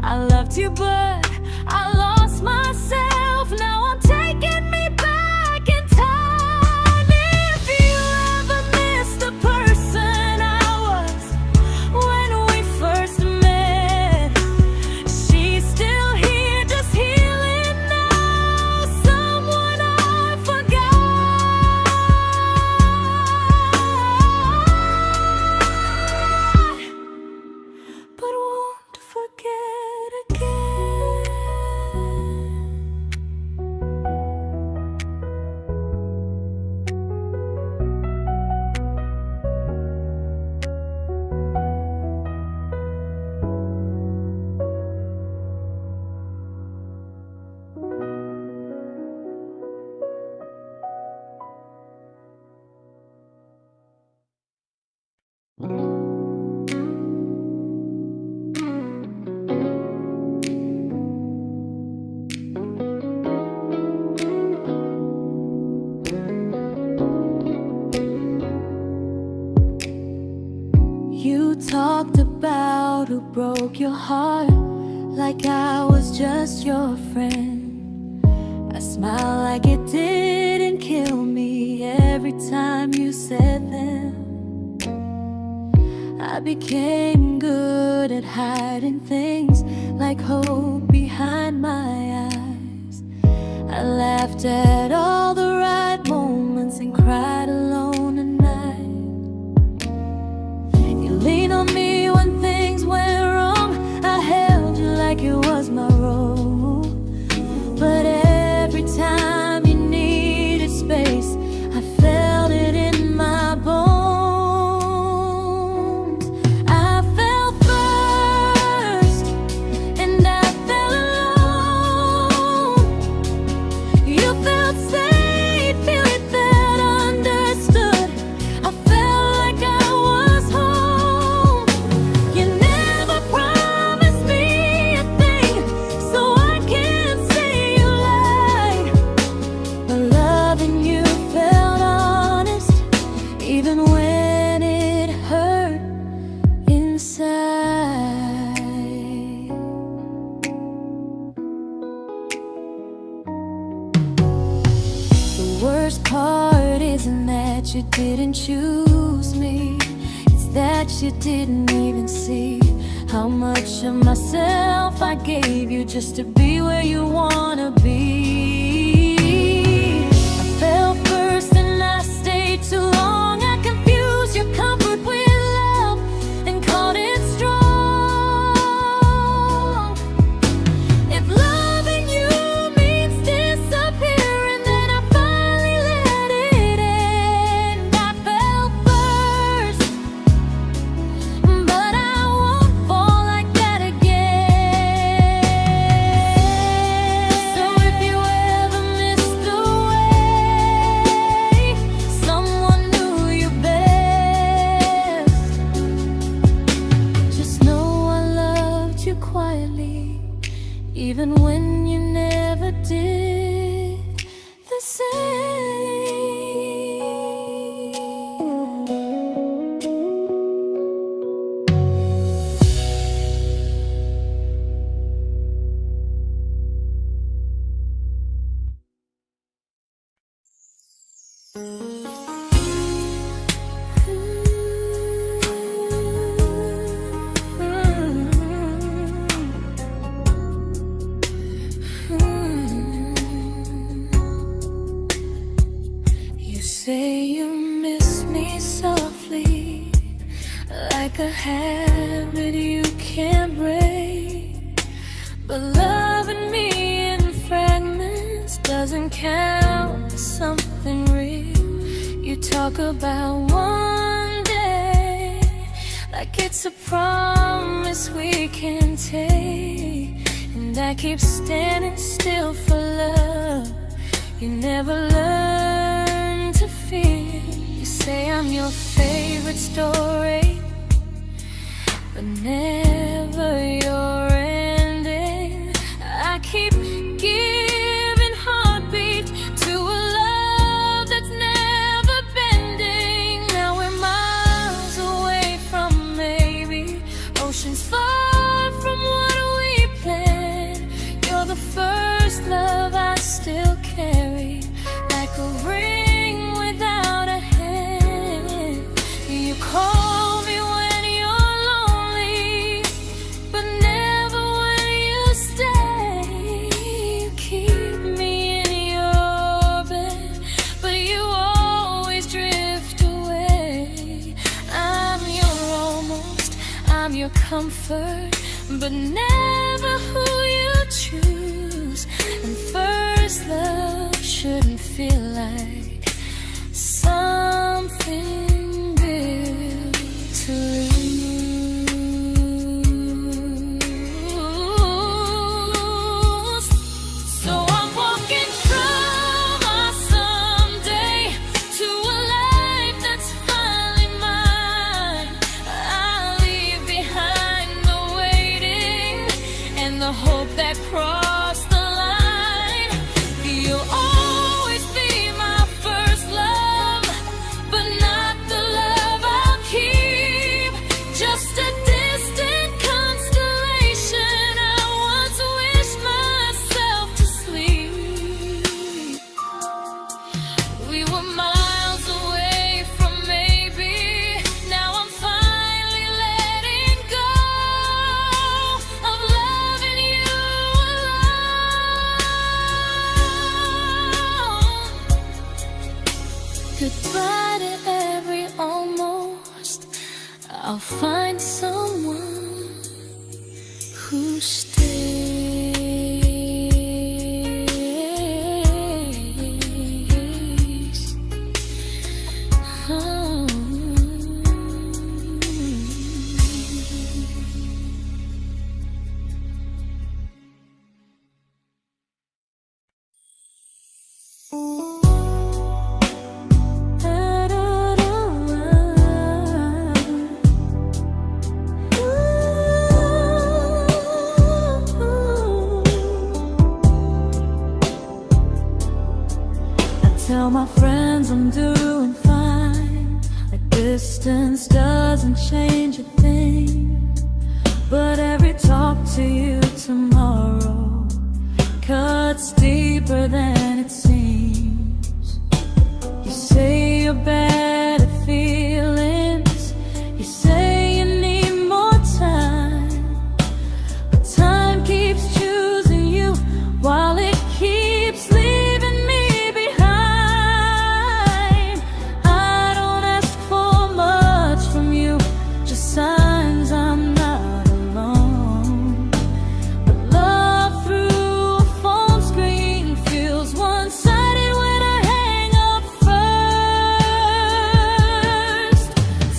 I loved you, but I lost myself. Now I'm taking me back in time. If you ever miss the person I was when we first met, she's still here, just healing now. Someone I forgot, but won't forget again. You talked about who broke your heart, like I was just your friend. I smile like it didn't kill me every time you said them. I became good at hiding things like hope behind my eyes. I laughed at all the right moments and cried alone at night. You leaned on me when things went wrong. I held you like it was my role. But every time you needed space, I felt it in my bones. I fell first, and I fell alone. You felt safe. worst part isn't that you didn't choose me, it's that you didn't even see how much of myself I gave you just to be where you wanna be. I fell first and I stayed too long. I confused your comfort with love and called it strong. If loving you means disappearing, then I finally let it end. I fell first, but I won't fall like that again. So if you ever missed the way someone knew you best, just know I loved you quietly, even when you never did the same. You say you miss me softly, like a habit you can't break. But loving me in fragments doesn't count as something real. You talk about one day like it's a promise we can take, and I keep standing still for love. You never learn to feel. You say I'm your favorite story, but never your ending. I keep giving heartbeat to a love that's never bending. Now we're miles away from maybe oceans far from what we planned. You're the first love I still carry, like a ring without a hand. You call me when you're lonely, but never when you stay. You keep me in your bed, but you always drift away. I'm your almost, I'm your comfort, but never who you choose. And first love shouldn't feel like something built to lose. So I'm walking from my someday to a life that's finally mine. I'll leave behind the waiting and the hope that crossed the line. You'll always be my first love, but not the love I'll keep. Just a distant constellation I once wished myself to sleep. We were miles away from maybe. Now I'm finally letting go of loving you alone. Goodbye to every almost. I'll find someone who stays. Oh. Tell my friends I'm doing fine, like distance doesn't change a thing. But every talk to you tomorrow cuts deeper than it seems. your bad feelings. You say you need more time, but time keeps choosing you while it keeps leaving me behind. I don't ask for much from you, just signs I'm not alone. But love through a phone screen feels one-sided when I hang up first.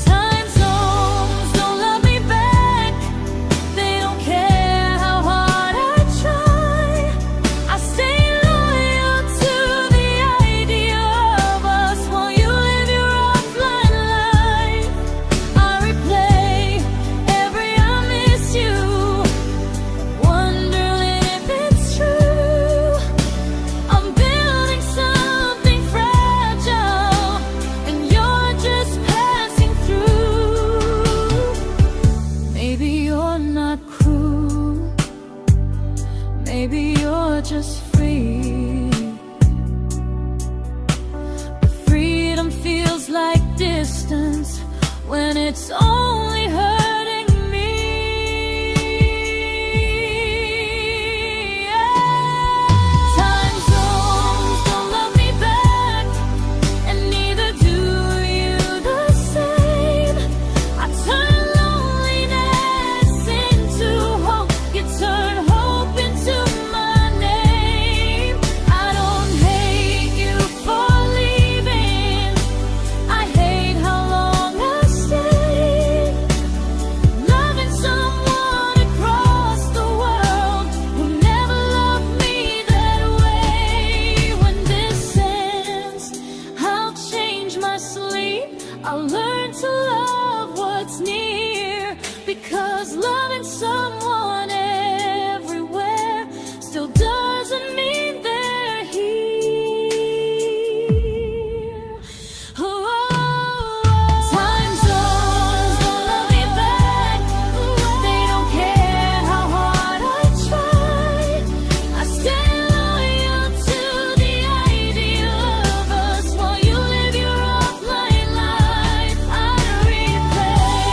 Time zones don't love me back. They don't care how hard I try. I stay loyal to the idea of us while you live your offline life. I replay every I miss you, wondering if it's true. I'm building something fragile, and you're just passing through. Maybe you're not cruel, maybe you're just free. But freedom feels like distance when it's only hurting me. Time zones don't love me back, and neither do you the same. I turn loneliness into hope, you turn hope into my name. I don't hate you for leaving, I hate how long I stayed. Loving someone across the world who never loved me that way. When this ends, I'll change my sleep, I'll learn to love what's near, because loving someone everywhere still doesn't mean they're here. Time zones don't love me back. They don't care how hard I try. I stay loyal to the idea of us while you live your offline life. I replay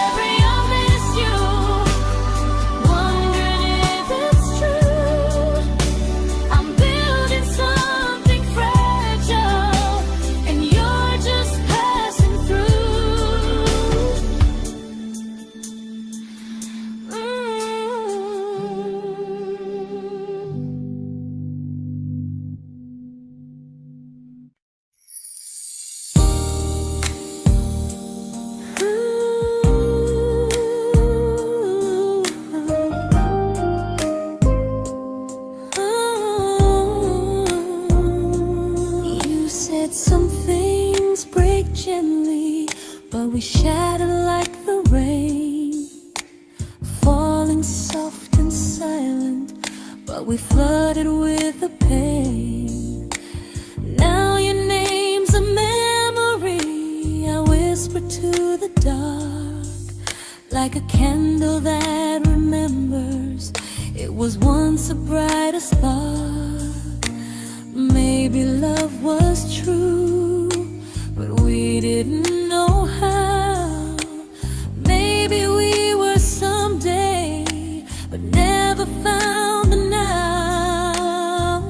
every I miss you, wondering if it's true. I'm building something fragile, and you're just passing through. You said some things break gently, but we shatter like the rain, falling soft and silent, but we flooded with the pain. Now your name's a memory I whisper to the dark, like a candle that remembers it was once a brighter spark. Maybe love was true, but we didn't know how. Maybe we were someday, but never found the now.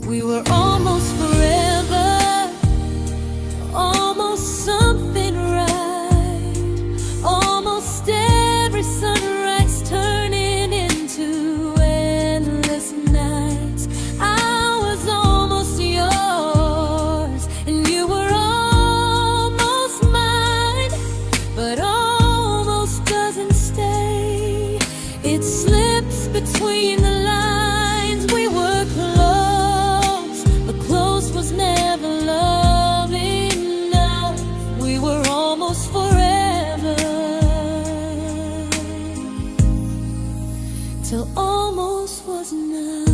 We were almost forever, almost something right, almost every sunrise turning into endless nights. I was almost yours, and you were almost mine, but almost doesn't stay. It slips between the lines. We were close, but close was never love enough. We were almost forever, till almost was enough.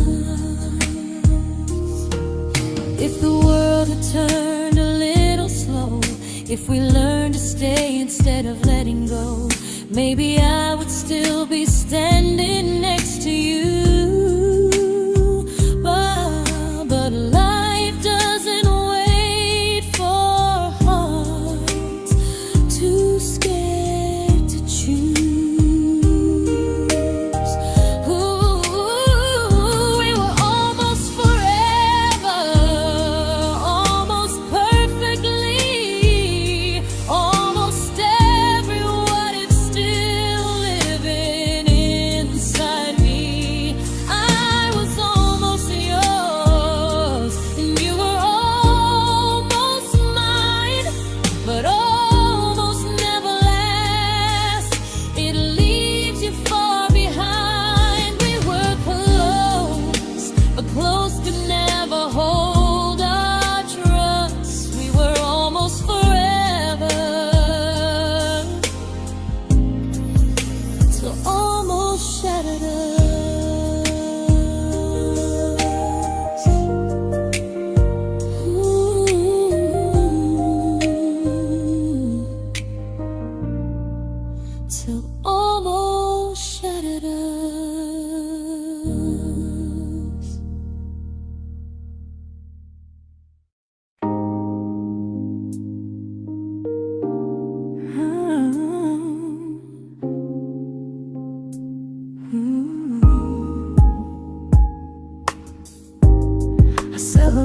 If the world had turned a little slow, if we learned to stay instead of letting go, maybe I would still be standing next to you. But life doesn't wait.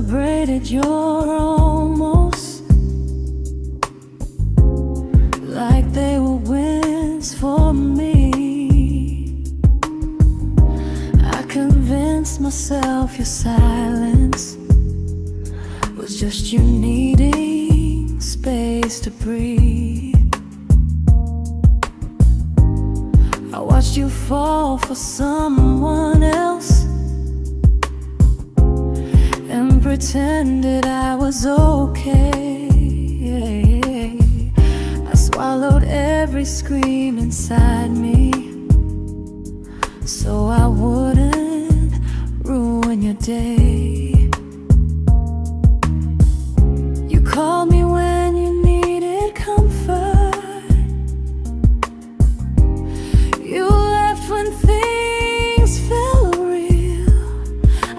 celebrated your almost like they were wins for me. I convinced myself your silence was just you needing space to breathe. I watched you fall for someone else and pretended I was okay. I swallowed every scream inside me so I wouldn't ruin your day. You called me when you needed comfort. You left when things felt real.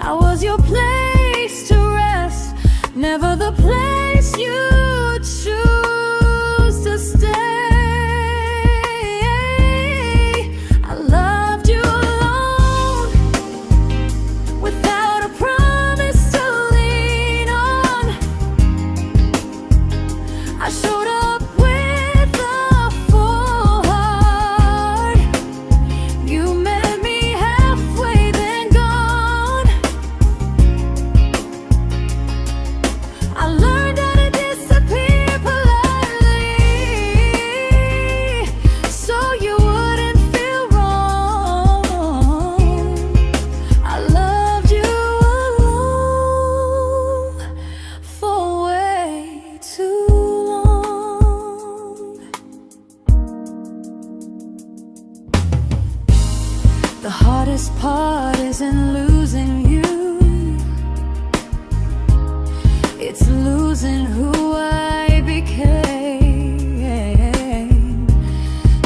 I was your place to rest, never the place you choose to stay. I loved you alone, without a promise to lean on. I showed up with a full heart. You met me halfway, then gone. I learned how to disappear politely, so you wouldn't feel wrong. I loved you alone for way too long. The hardest part isn't losing you, it's losing who I became.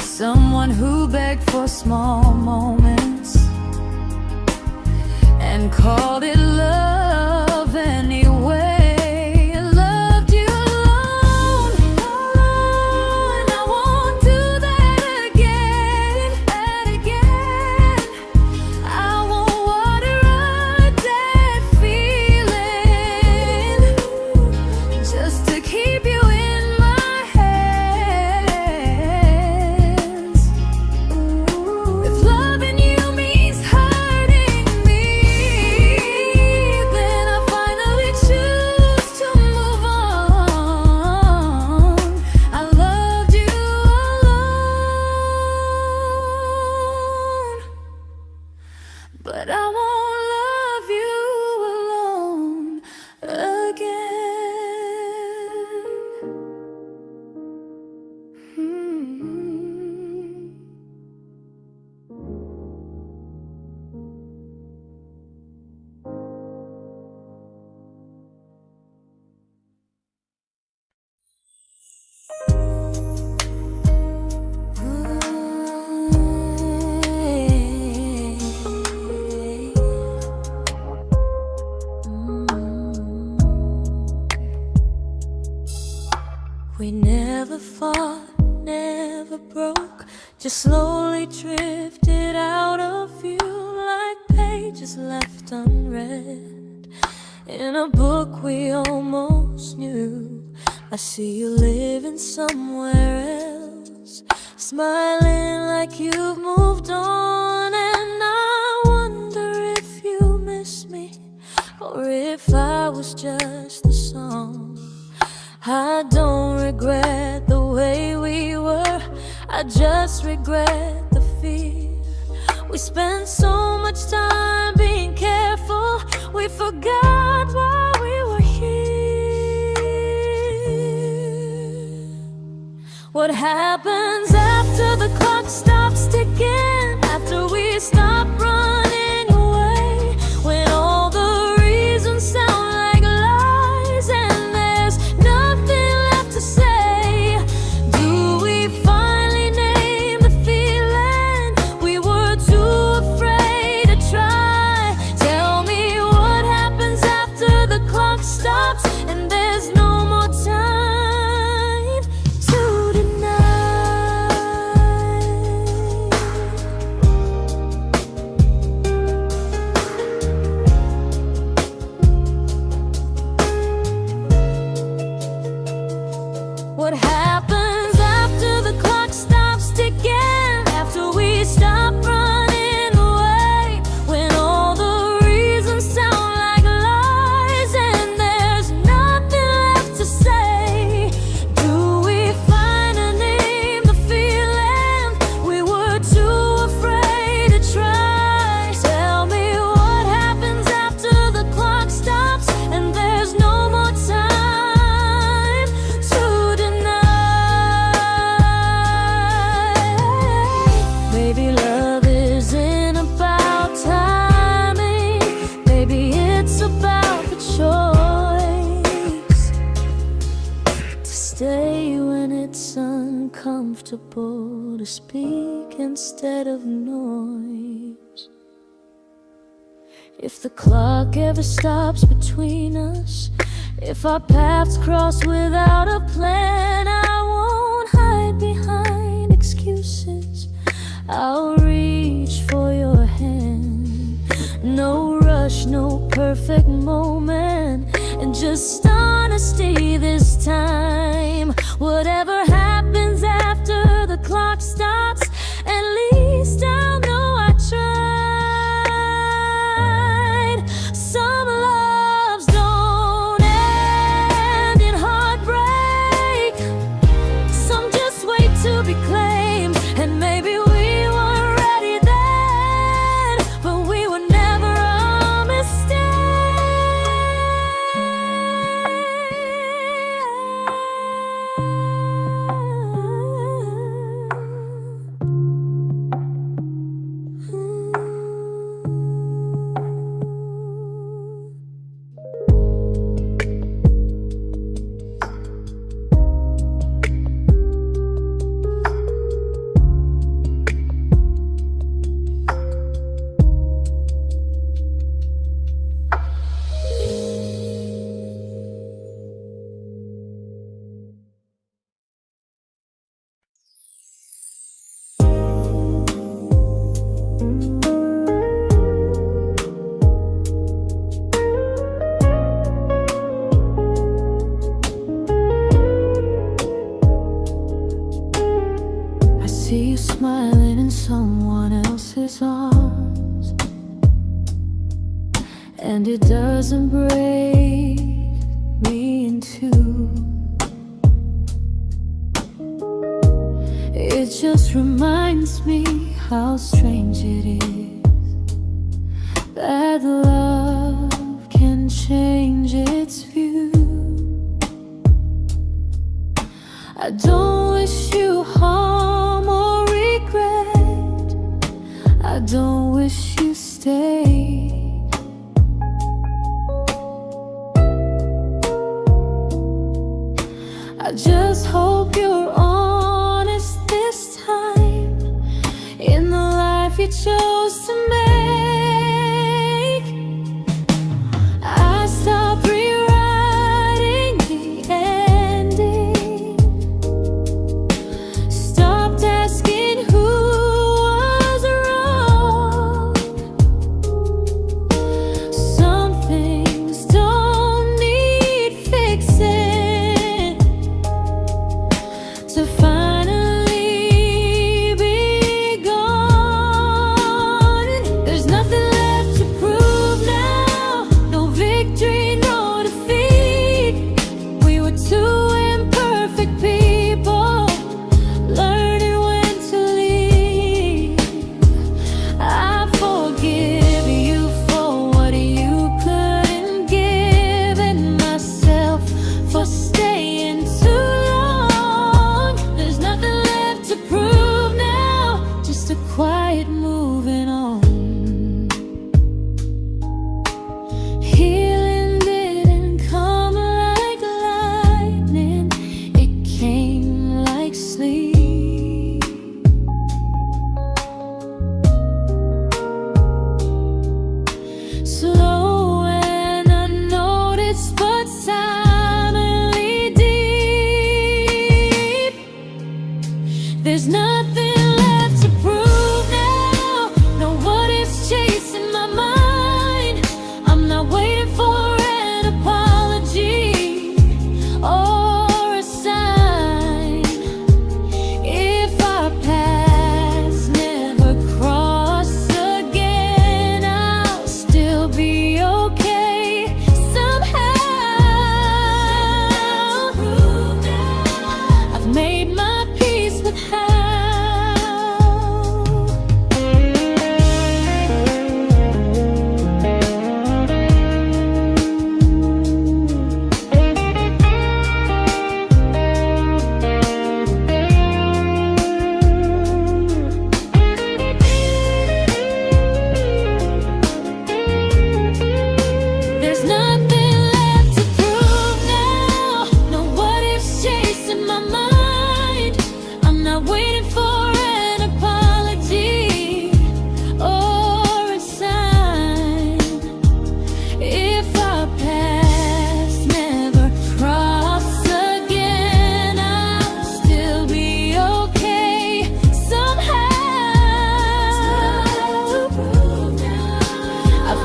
Someone who begged for small moments and called it love anyway. I loved you alone, and I won't do that again. I won't water a dead feeling just to keep you in my hands. If loving you means hurting me, then I finally choose to move on. I loved you alone, but I won't love you alone again. We never fought, never broke, just slowly drifted out of view like pages left unread in a book we almost knew. I see you living somewhere else, smiling like you've moved on, and I wonder if you miss me or if I was just the song. I don't regret the way we were, I just regret the fear. We spent so much time being careful, we forgot why we were here. What happens after the clock stops ticking, after we stop running away, when all the reasons sound like lies and there's nothing left to say? Do we finally name the feeling we were too afraid to try? Tell me what happens after the clock stops and there's no more time to deny. comfortable to speak instead of noise. If the clock ever stops between us, if our paths cross without a plan, I won't hide behind excuses. I'll reach for your hand. No rush, no perfect moment, and just honesty this time. Whatever happens after the clock stops, at least I'll know I tried. Some loves don't end in heartbreak, some just wait to be claimed. And maybe we weren't ready then, but we were never a mistake. I see you smiling in someone else's arms, and it doesn't break me in two. It just reminds me how strange it is that love can change its view. I don't wish you harm or regret, I don't wish you stay. I just hope you're honest this time in the life you chose to make. I stopped rewriting the ending, stopped asking who was wrong.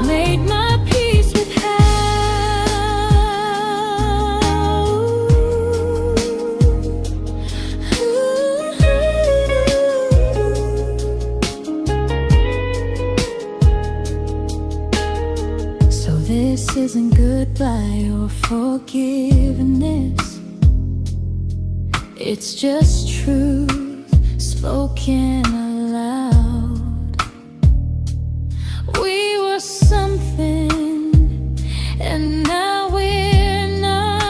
made my peace with how. So this isn't goodbye or forgiveness, it's just truth spoken aloud. We were something, and now we're not.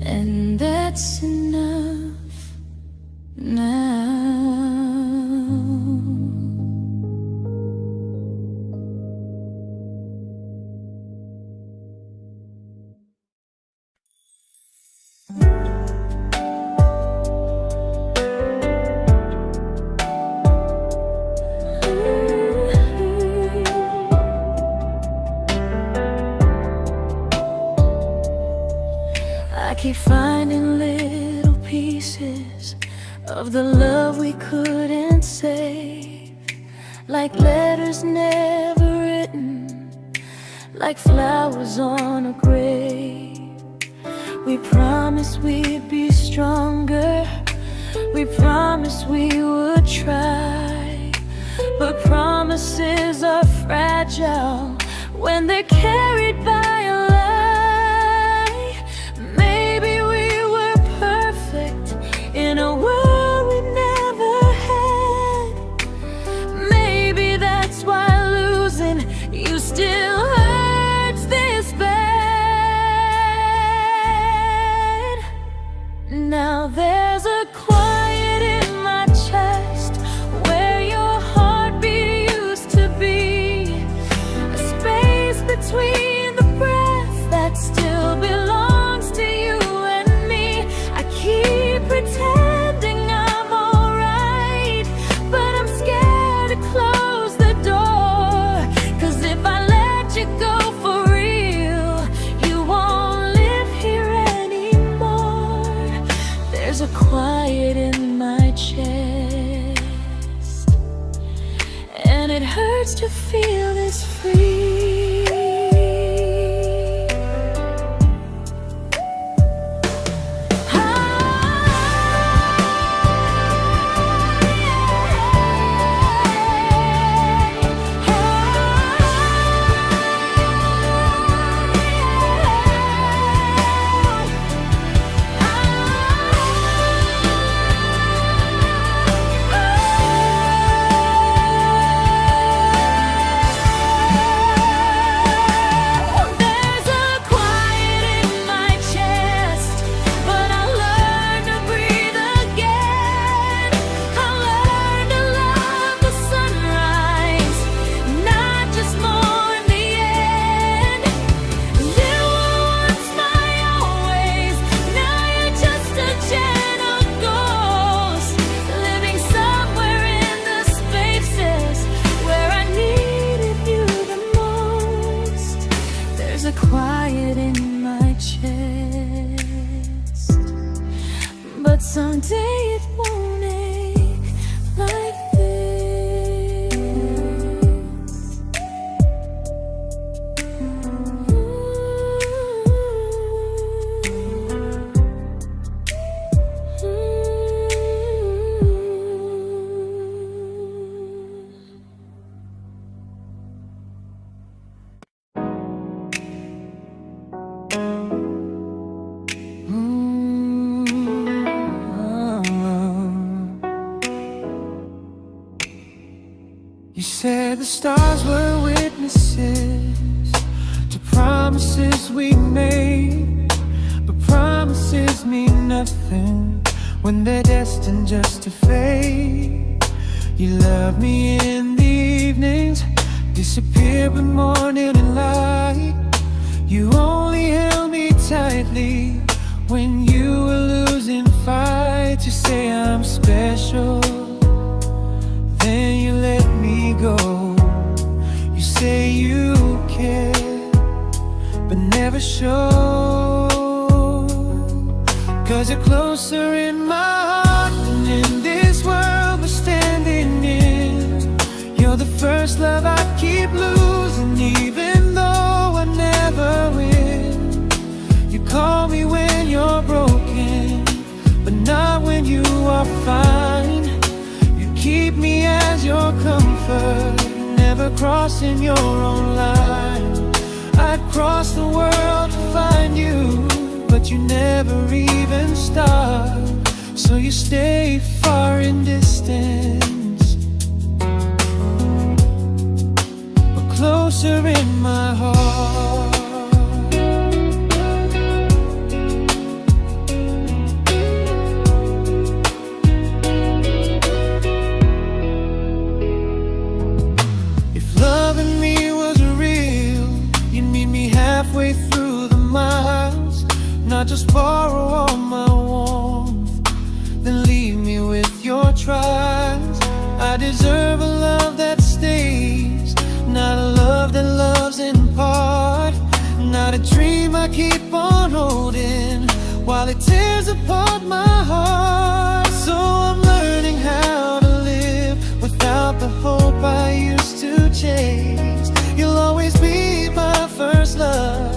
And that's enough now. I keep finding little pieces of the love we couldn't save, like letters never written, like flowers on a grave. We promised we'd be stronger, we promised we would try, but promises are fragile when they're carried by a lie. Maybe we were perfect in a world we never had. Maybe that's why losing you still hurts this bad. Now there's a quiet in my chest where your heartbeat used to be, a space between the breaths that still belongs to you and me. I keep pretending I'm alright, but I'm scared to close the door, 'cause if I let you go for real, you won't live here anymore. There's a quiet in my chest, and it hurts to feel this free. Quiet in my chest, but someday it won't ache like this. You said the stars were witnesses to promises we made, but promises mean nothing when they're destined just to fade. You love me in the evenings, disappear when morning and light. You only held me tightly when you were losing fights. You say I'm special, then you let me go. You say you care, but never show, 'cause you're closer in my heart than prefer never crossing your own line. I'd cross the world to find you, but you never even start. So you stay far in distance, but closer in my heart. Halfway through the miles, not just borrow all my warmth, then leave me with your trials. I deserve a love that stays, not a love that loves in part, not a dream I keep on holding while it tears apart my heart. So I'm learning how to live without the hope I used to chase. You'll always be my first love,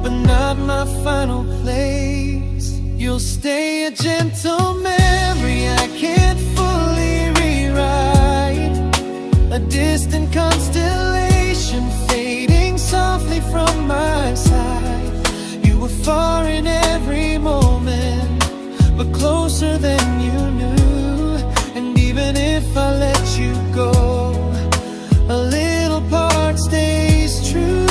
but not my final place. You'll stay a gentle memory I can't fully rewrite, a distant constellation fading softly from my side. You were far in every moment, but closer than you knew. And even if I let you go, a little part stays true.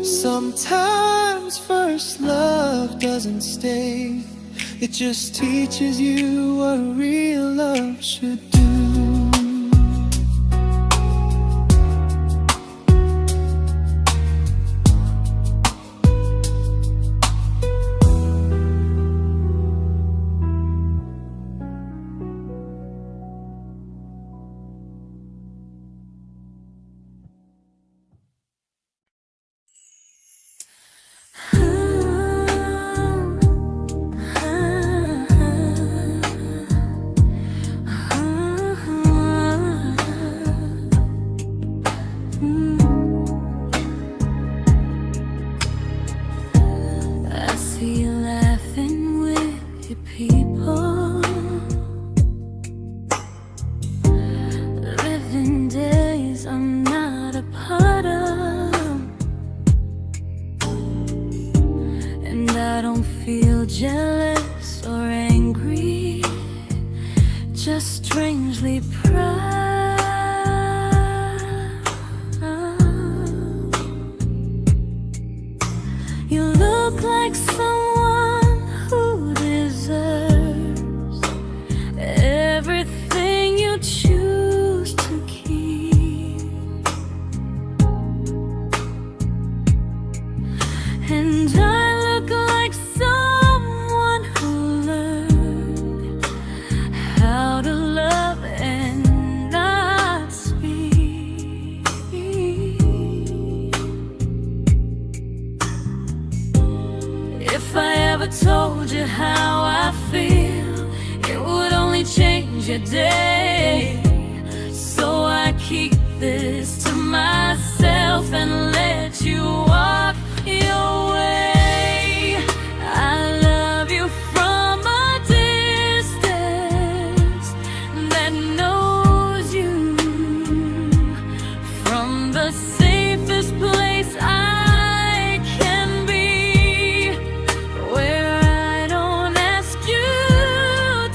Sometimes first love doesn't stay, it just teaches you what real love should do. Jealous or angry, just strangely proud. You look like someone who deserves everything you choose to keep. And I look like someone who learned how to love and not speak. If I ever told you how I feel, it would only change your day. So I keep this to myself and let you walk your way. I love you from a distance that knows you, from the safest place I can be, where I don't ask you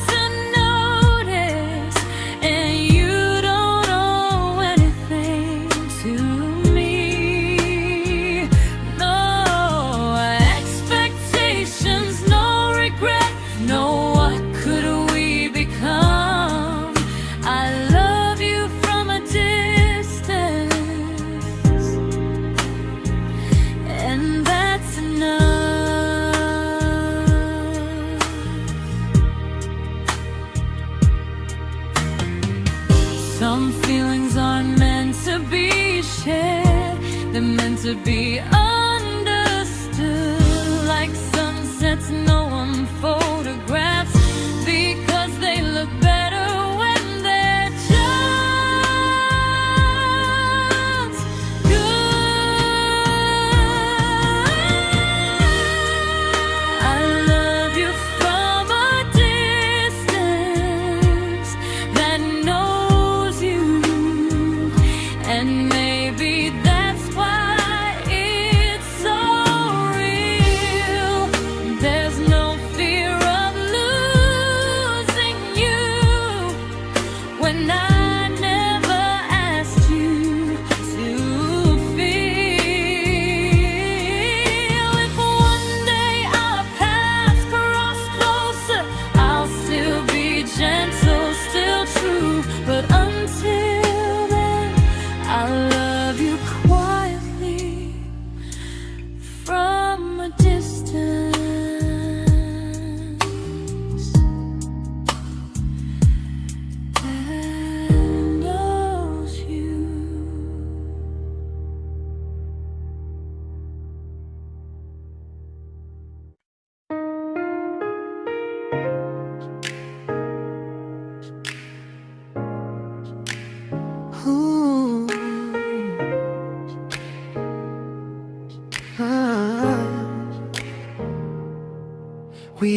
to notice and you don't owe anything to me. No expectations, no regret, no what could we become. I love you from a distance, and that's enough. Some feelings aren't meant to be shared, they're meant to be understood. Like sunsets no one photographs, because they look better when they're just good. I love you from a distance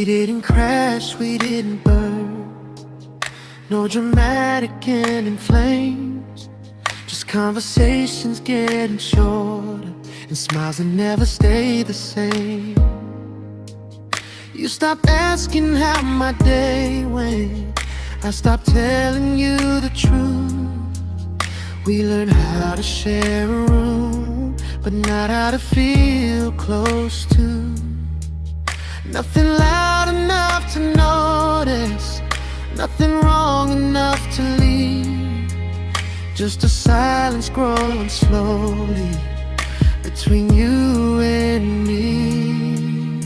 We didn't crash, we didn't burn. No dramatic end in flames. Just conversations getting shorter, and smiles that never stay the same. You stopped asking how my day went. I stopped telling you the truth. We learned how to share a room, but not how to feel close to. Nothing loud enough to notice, nothing wrong enough to leave. Just a silence growing slowly between you and me.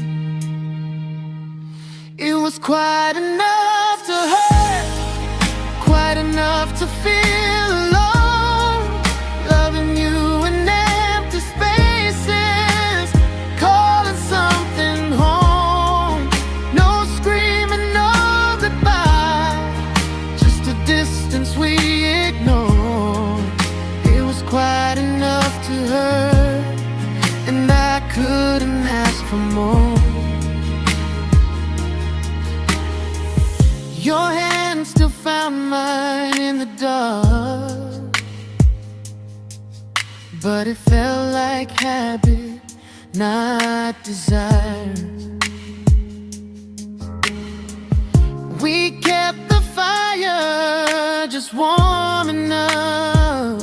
It was quite enough to hurt, quite enough to feel alone. Loving you in empty spaces, calling something home. No screaming, no goodbye, just a distance we ignored. It was quite enough to hurt, and I couldn't ask for more. Your hand still found mine in the dark, but it felt like habit, not desire. We kept the fire just warm enough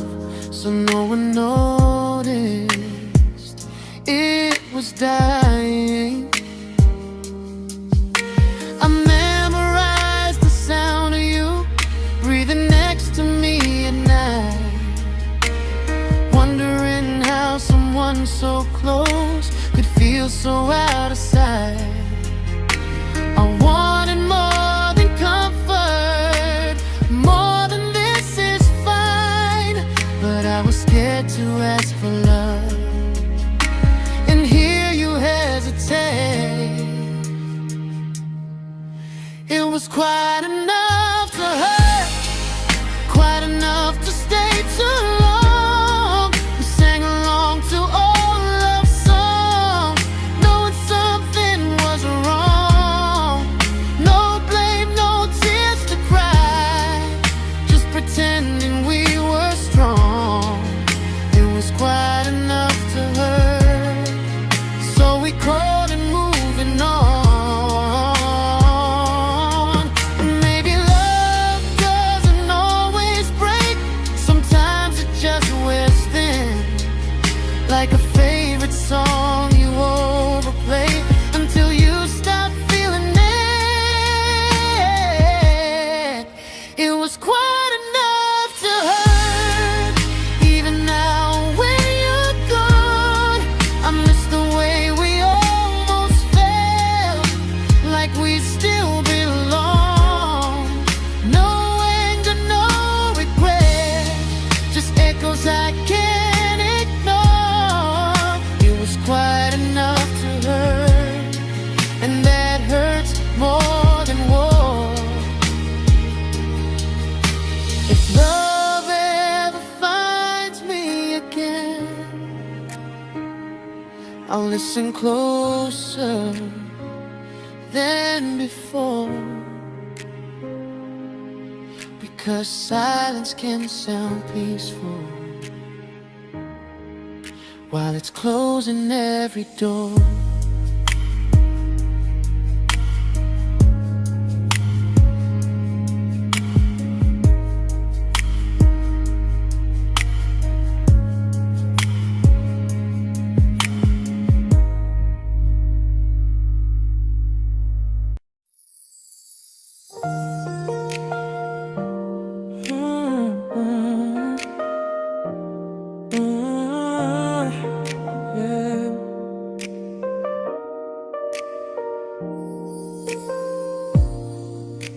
so no one noticed it was dying. I memorized the sound of you breathing next to me at night, wondering how someone so close could feel so out of sight. I wanted more than comfort, more than this is fine, but I was scared to ask for love and hear you hesitate. It was quite enough to hurt, quite enough to stay too long. We sang along to old love songs, knowing something was wrong. No blame, no tears to cry, just pretending we were strong. It was quite enough to hurt, so we crawled and moving on. Like a favorite song you overplay until you stop feeling it. It was quite enough to hurt. Even now when you're gone, I miss the way we almost felt, like we still belong. No anger, no regret, just echoes I can't ignore. It was quite enough to hurt, and that hurts more than war. If love ever finds me again, I'll listen closer than before, because silence can sound peaceful while it's closing every door.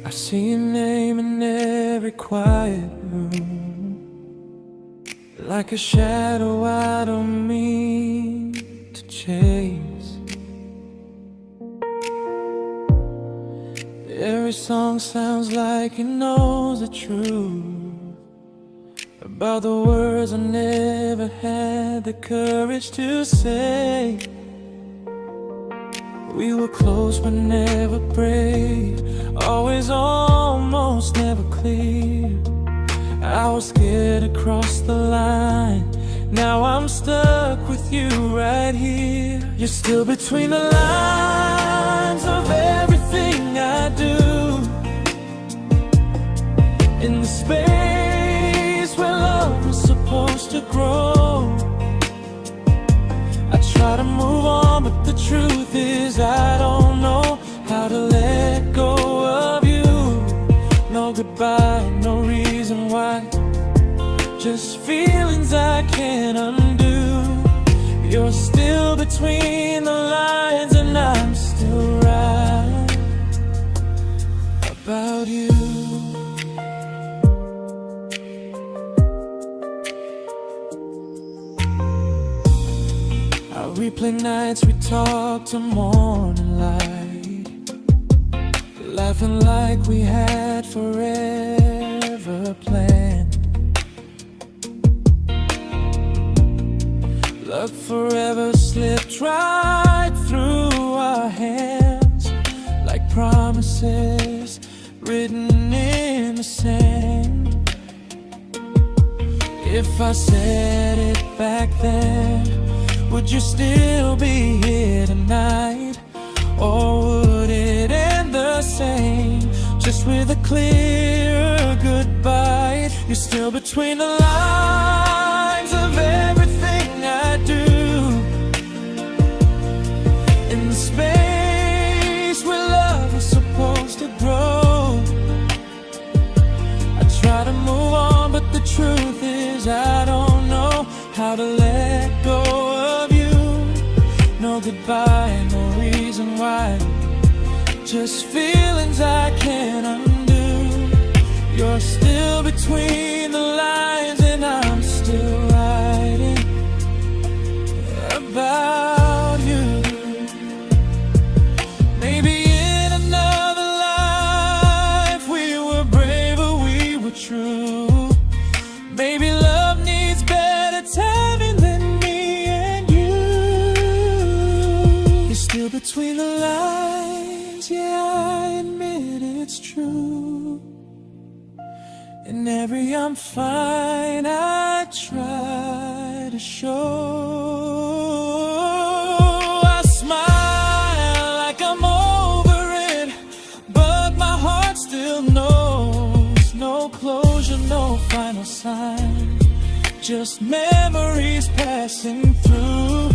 I see your name in every quiet room, like a shadow I don't mean to chase. Every song sounds like it knows the truth about the words I never had the courage to say. We were close but never brave, always almost never clear. I was scared to cross the line, now I'm stuck with you right here. You're still between the lines of everything I do, in the space where love was supposed to grow. I try to move on, but the truth is I don't know how to let go of you. No goodbye, no reason why, just feelings I can't undo. You're still between the lines and I'm still right about you. I replay nights we talk to morning light, laughing like we had forever planned. Luck forever slipped right through our hands, like promises written in the sand. If I said it back then, would you still be here tonight? Or would it end the same, just with a clearer goodbye? You're still between the lines of everything I do, in the space where love is supposed to grow. I try to move on, but the truth is I don't know how to let go of you. No goodbye, no reason why, just feelings I can't undo. You're still between the lines and I'm still writing about you. Maybe in another life we were braver, we were true. Maybe love needs better timing than me and you. You're still between the lines, yeah, I admit it's true. In every I'm fine I try to show. I smile like I'm over it, but my heart still knows. No closure, no final sign, just memories passing through.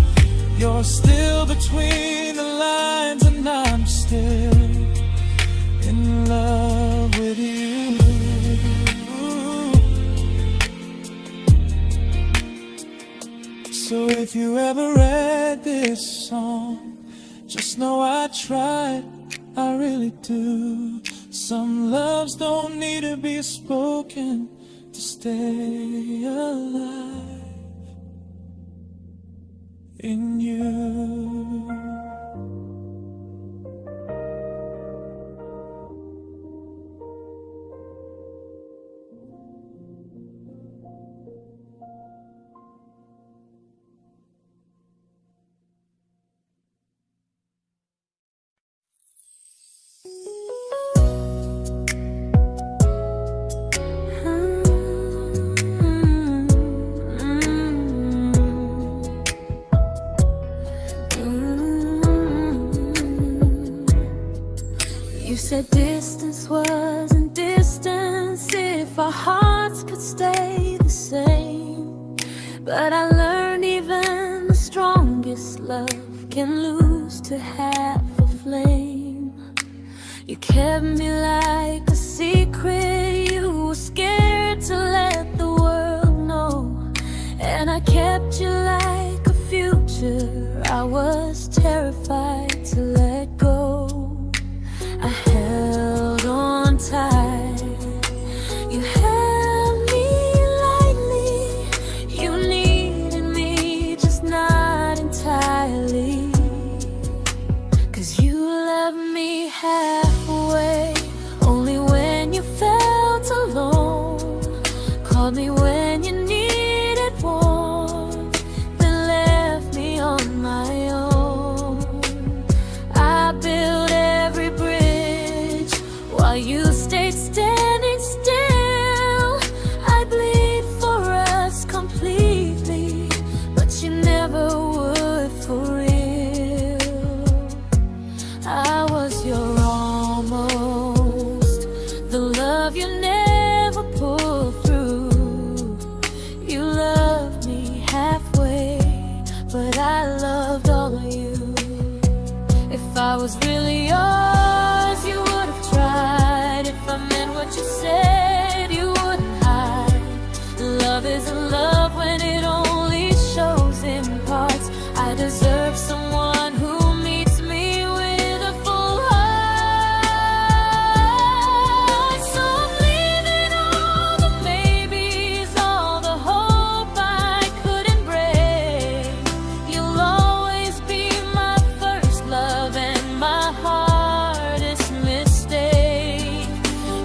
You're still between the lines and I'm still in love with you. So if you ever read this song, just know I tried, I really do. Some loves don't need to be spoken to stay alive in you. You said distance wasn't distance if our hearts could stay the same. But I learned even the strongest love can lose to half a flame. You kept me like a secret, you were scared to let the world know. And I kept you like a future, I was terrified to let go. I held on tight, you held me lightly. You needed me, just not entirely. 'Cause you loved me halfway, only when you felt alone. Called me when you needed warmth, then left me on my own. I you stayed standing still. I bleed for us completely, but you never would for real. I was your almost, the love you never pulled through. You loved me halfway, but I loved all of you. If I was really yours, you would have tried. If I meant what you said, you wouldn't hide. Love isn't love when it only shows in parts. I deserve someone who meets me with a full heart. So I'm leaving all the maybes, all the hope I couldn't break. You'll always be my first love and my hardest mistake.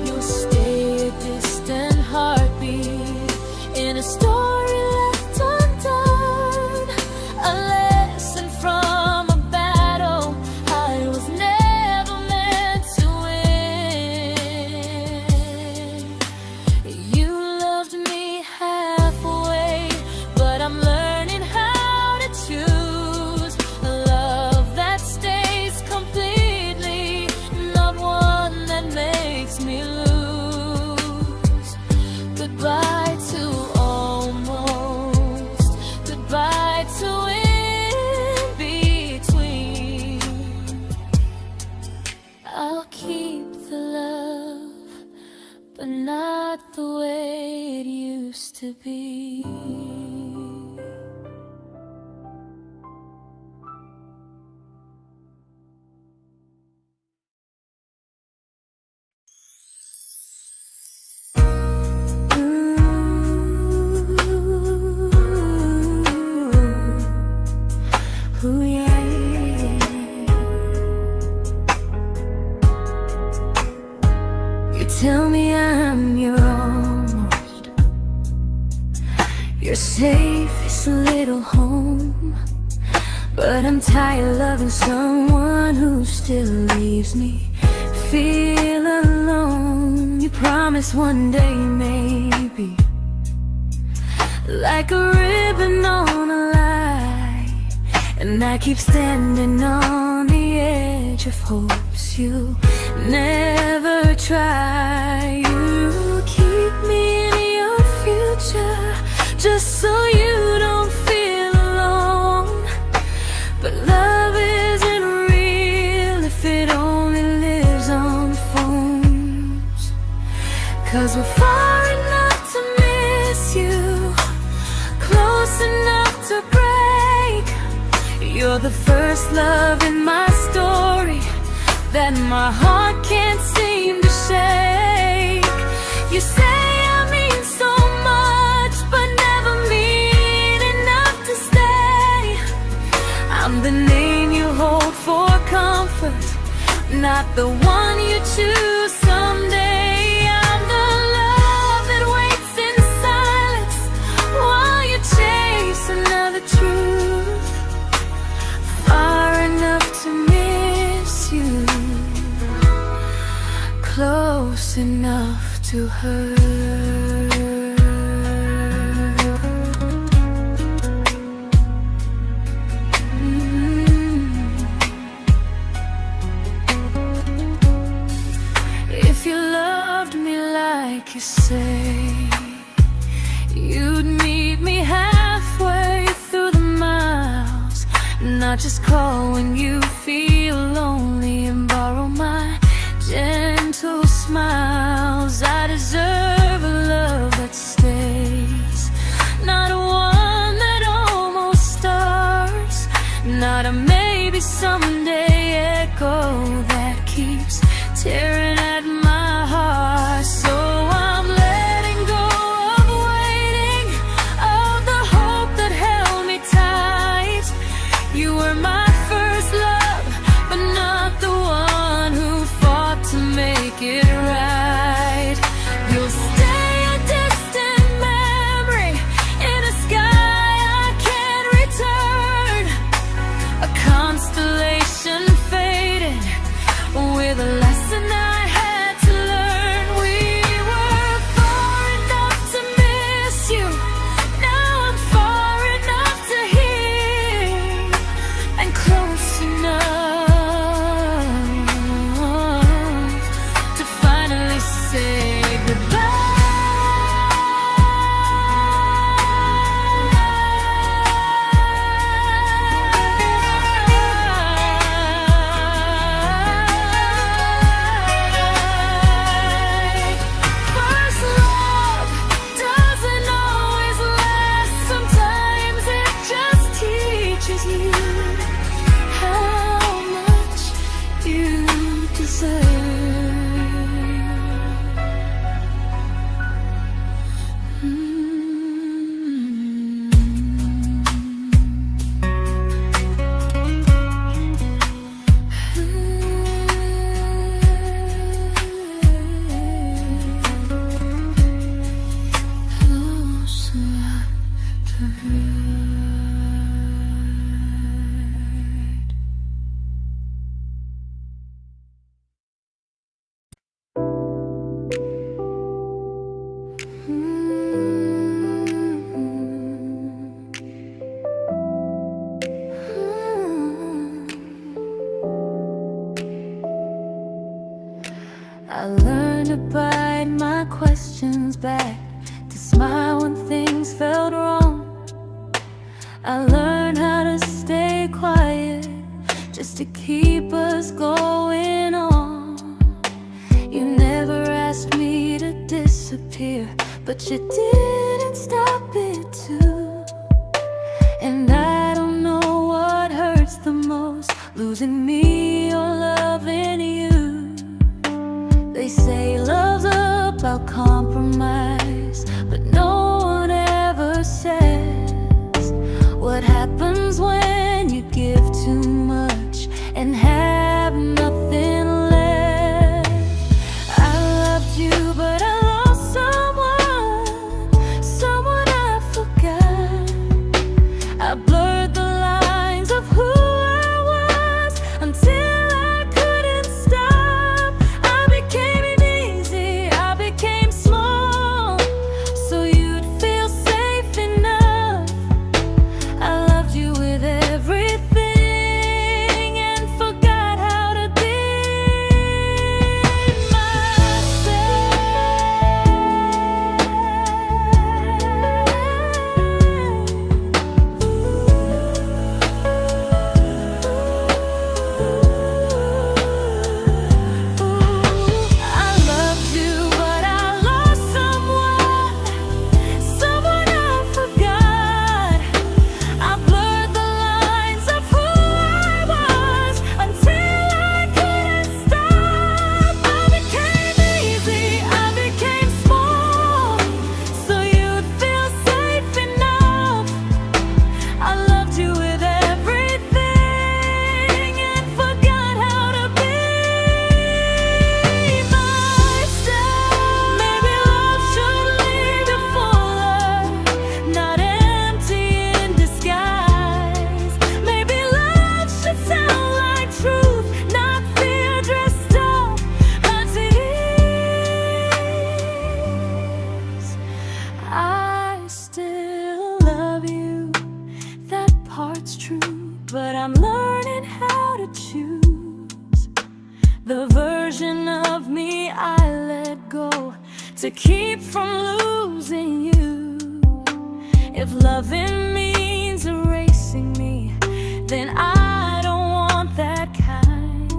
You'll stay a distant heartbeat in a story left undone, a lesson from a battle I was never meant to win. You loved me halfway, but I'm learning how to choose a love that stays completely, not one that makes me lose. Goodbye to almost, goodbye to in between. I'll keep the love, but not the way it used to be. Ooh, yeah, yeah. You tell me I'm your almost, your safest little home, but I'm tired loving someone who still leaves me feel alone. You promise one day maybe, like a ribbon on a line, and I keep standing on the edge of hopes you never try. You keep me in your future just so you don't feel alone. But love isn't real if it only lives on phones. 'Cause we're far enough to miss you, close enough to break. You're the first love in my story that my heart can't seem to shake. You say I mean so much, but never mean enough to stay. I'm the name you hold for comfort, not the one you choose someday. I'm the love that waits in silence while you chase another truth. Far enough to miss you, close enough to hurt. If you loved me like you say, you'd meet me halfway through the miles, not just call when you feel lonely and borrow my gentle smiles. I deserve a love that stays, not one that almost starts, not a maybe someday echo that keeps tearing at my heart. So I'm letting go of waiting, of the hope that held me tight. You were my first love, but not the one who fought to make it right. You'll stay a distant memory in a sky I can't return, a constellation faded with a lesson I had I learned to bite my questions back, to smile when things felt wrong. I learned how to stay quiet, just to keep us going on. You never asked me to disappear, but you didn't stop it too. And I don't know what hurts the most, losing me or loving you. They say love's about compromise, but no one ever says what happens when you give too much and have nothing left. I loved you, but I lost someone I forgot. I blurred the lines of who I was until I couldn't stop. I became easy, I became small, so you'd feel safe enough. I loved you with everything and forgot how to be I loved you, but I lost someone I forgot. I blurred the lines of who I was until I couldn't stop. I became easy, I became small, so you'd feel safe enough. I loved you with everything and forgot how to be myself. Maybe love should leave you fuller, not empty in disguise. Maybe love should sound like truth, not fear dressed up as it is. I still love you, that part's true, but I'm learning how to choose the version of me I let go to keep from losing you. If loving means erasing me, then I don't want that kind.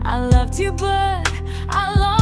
I loved you, but I lost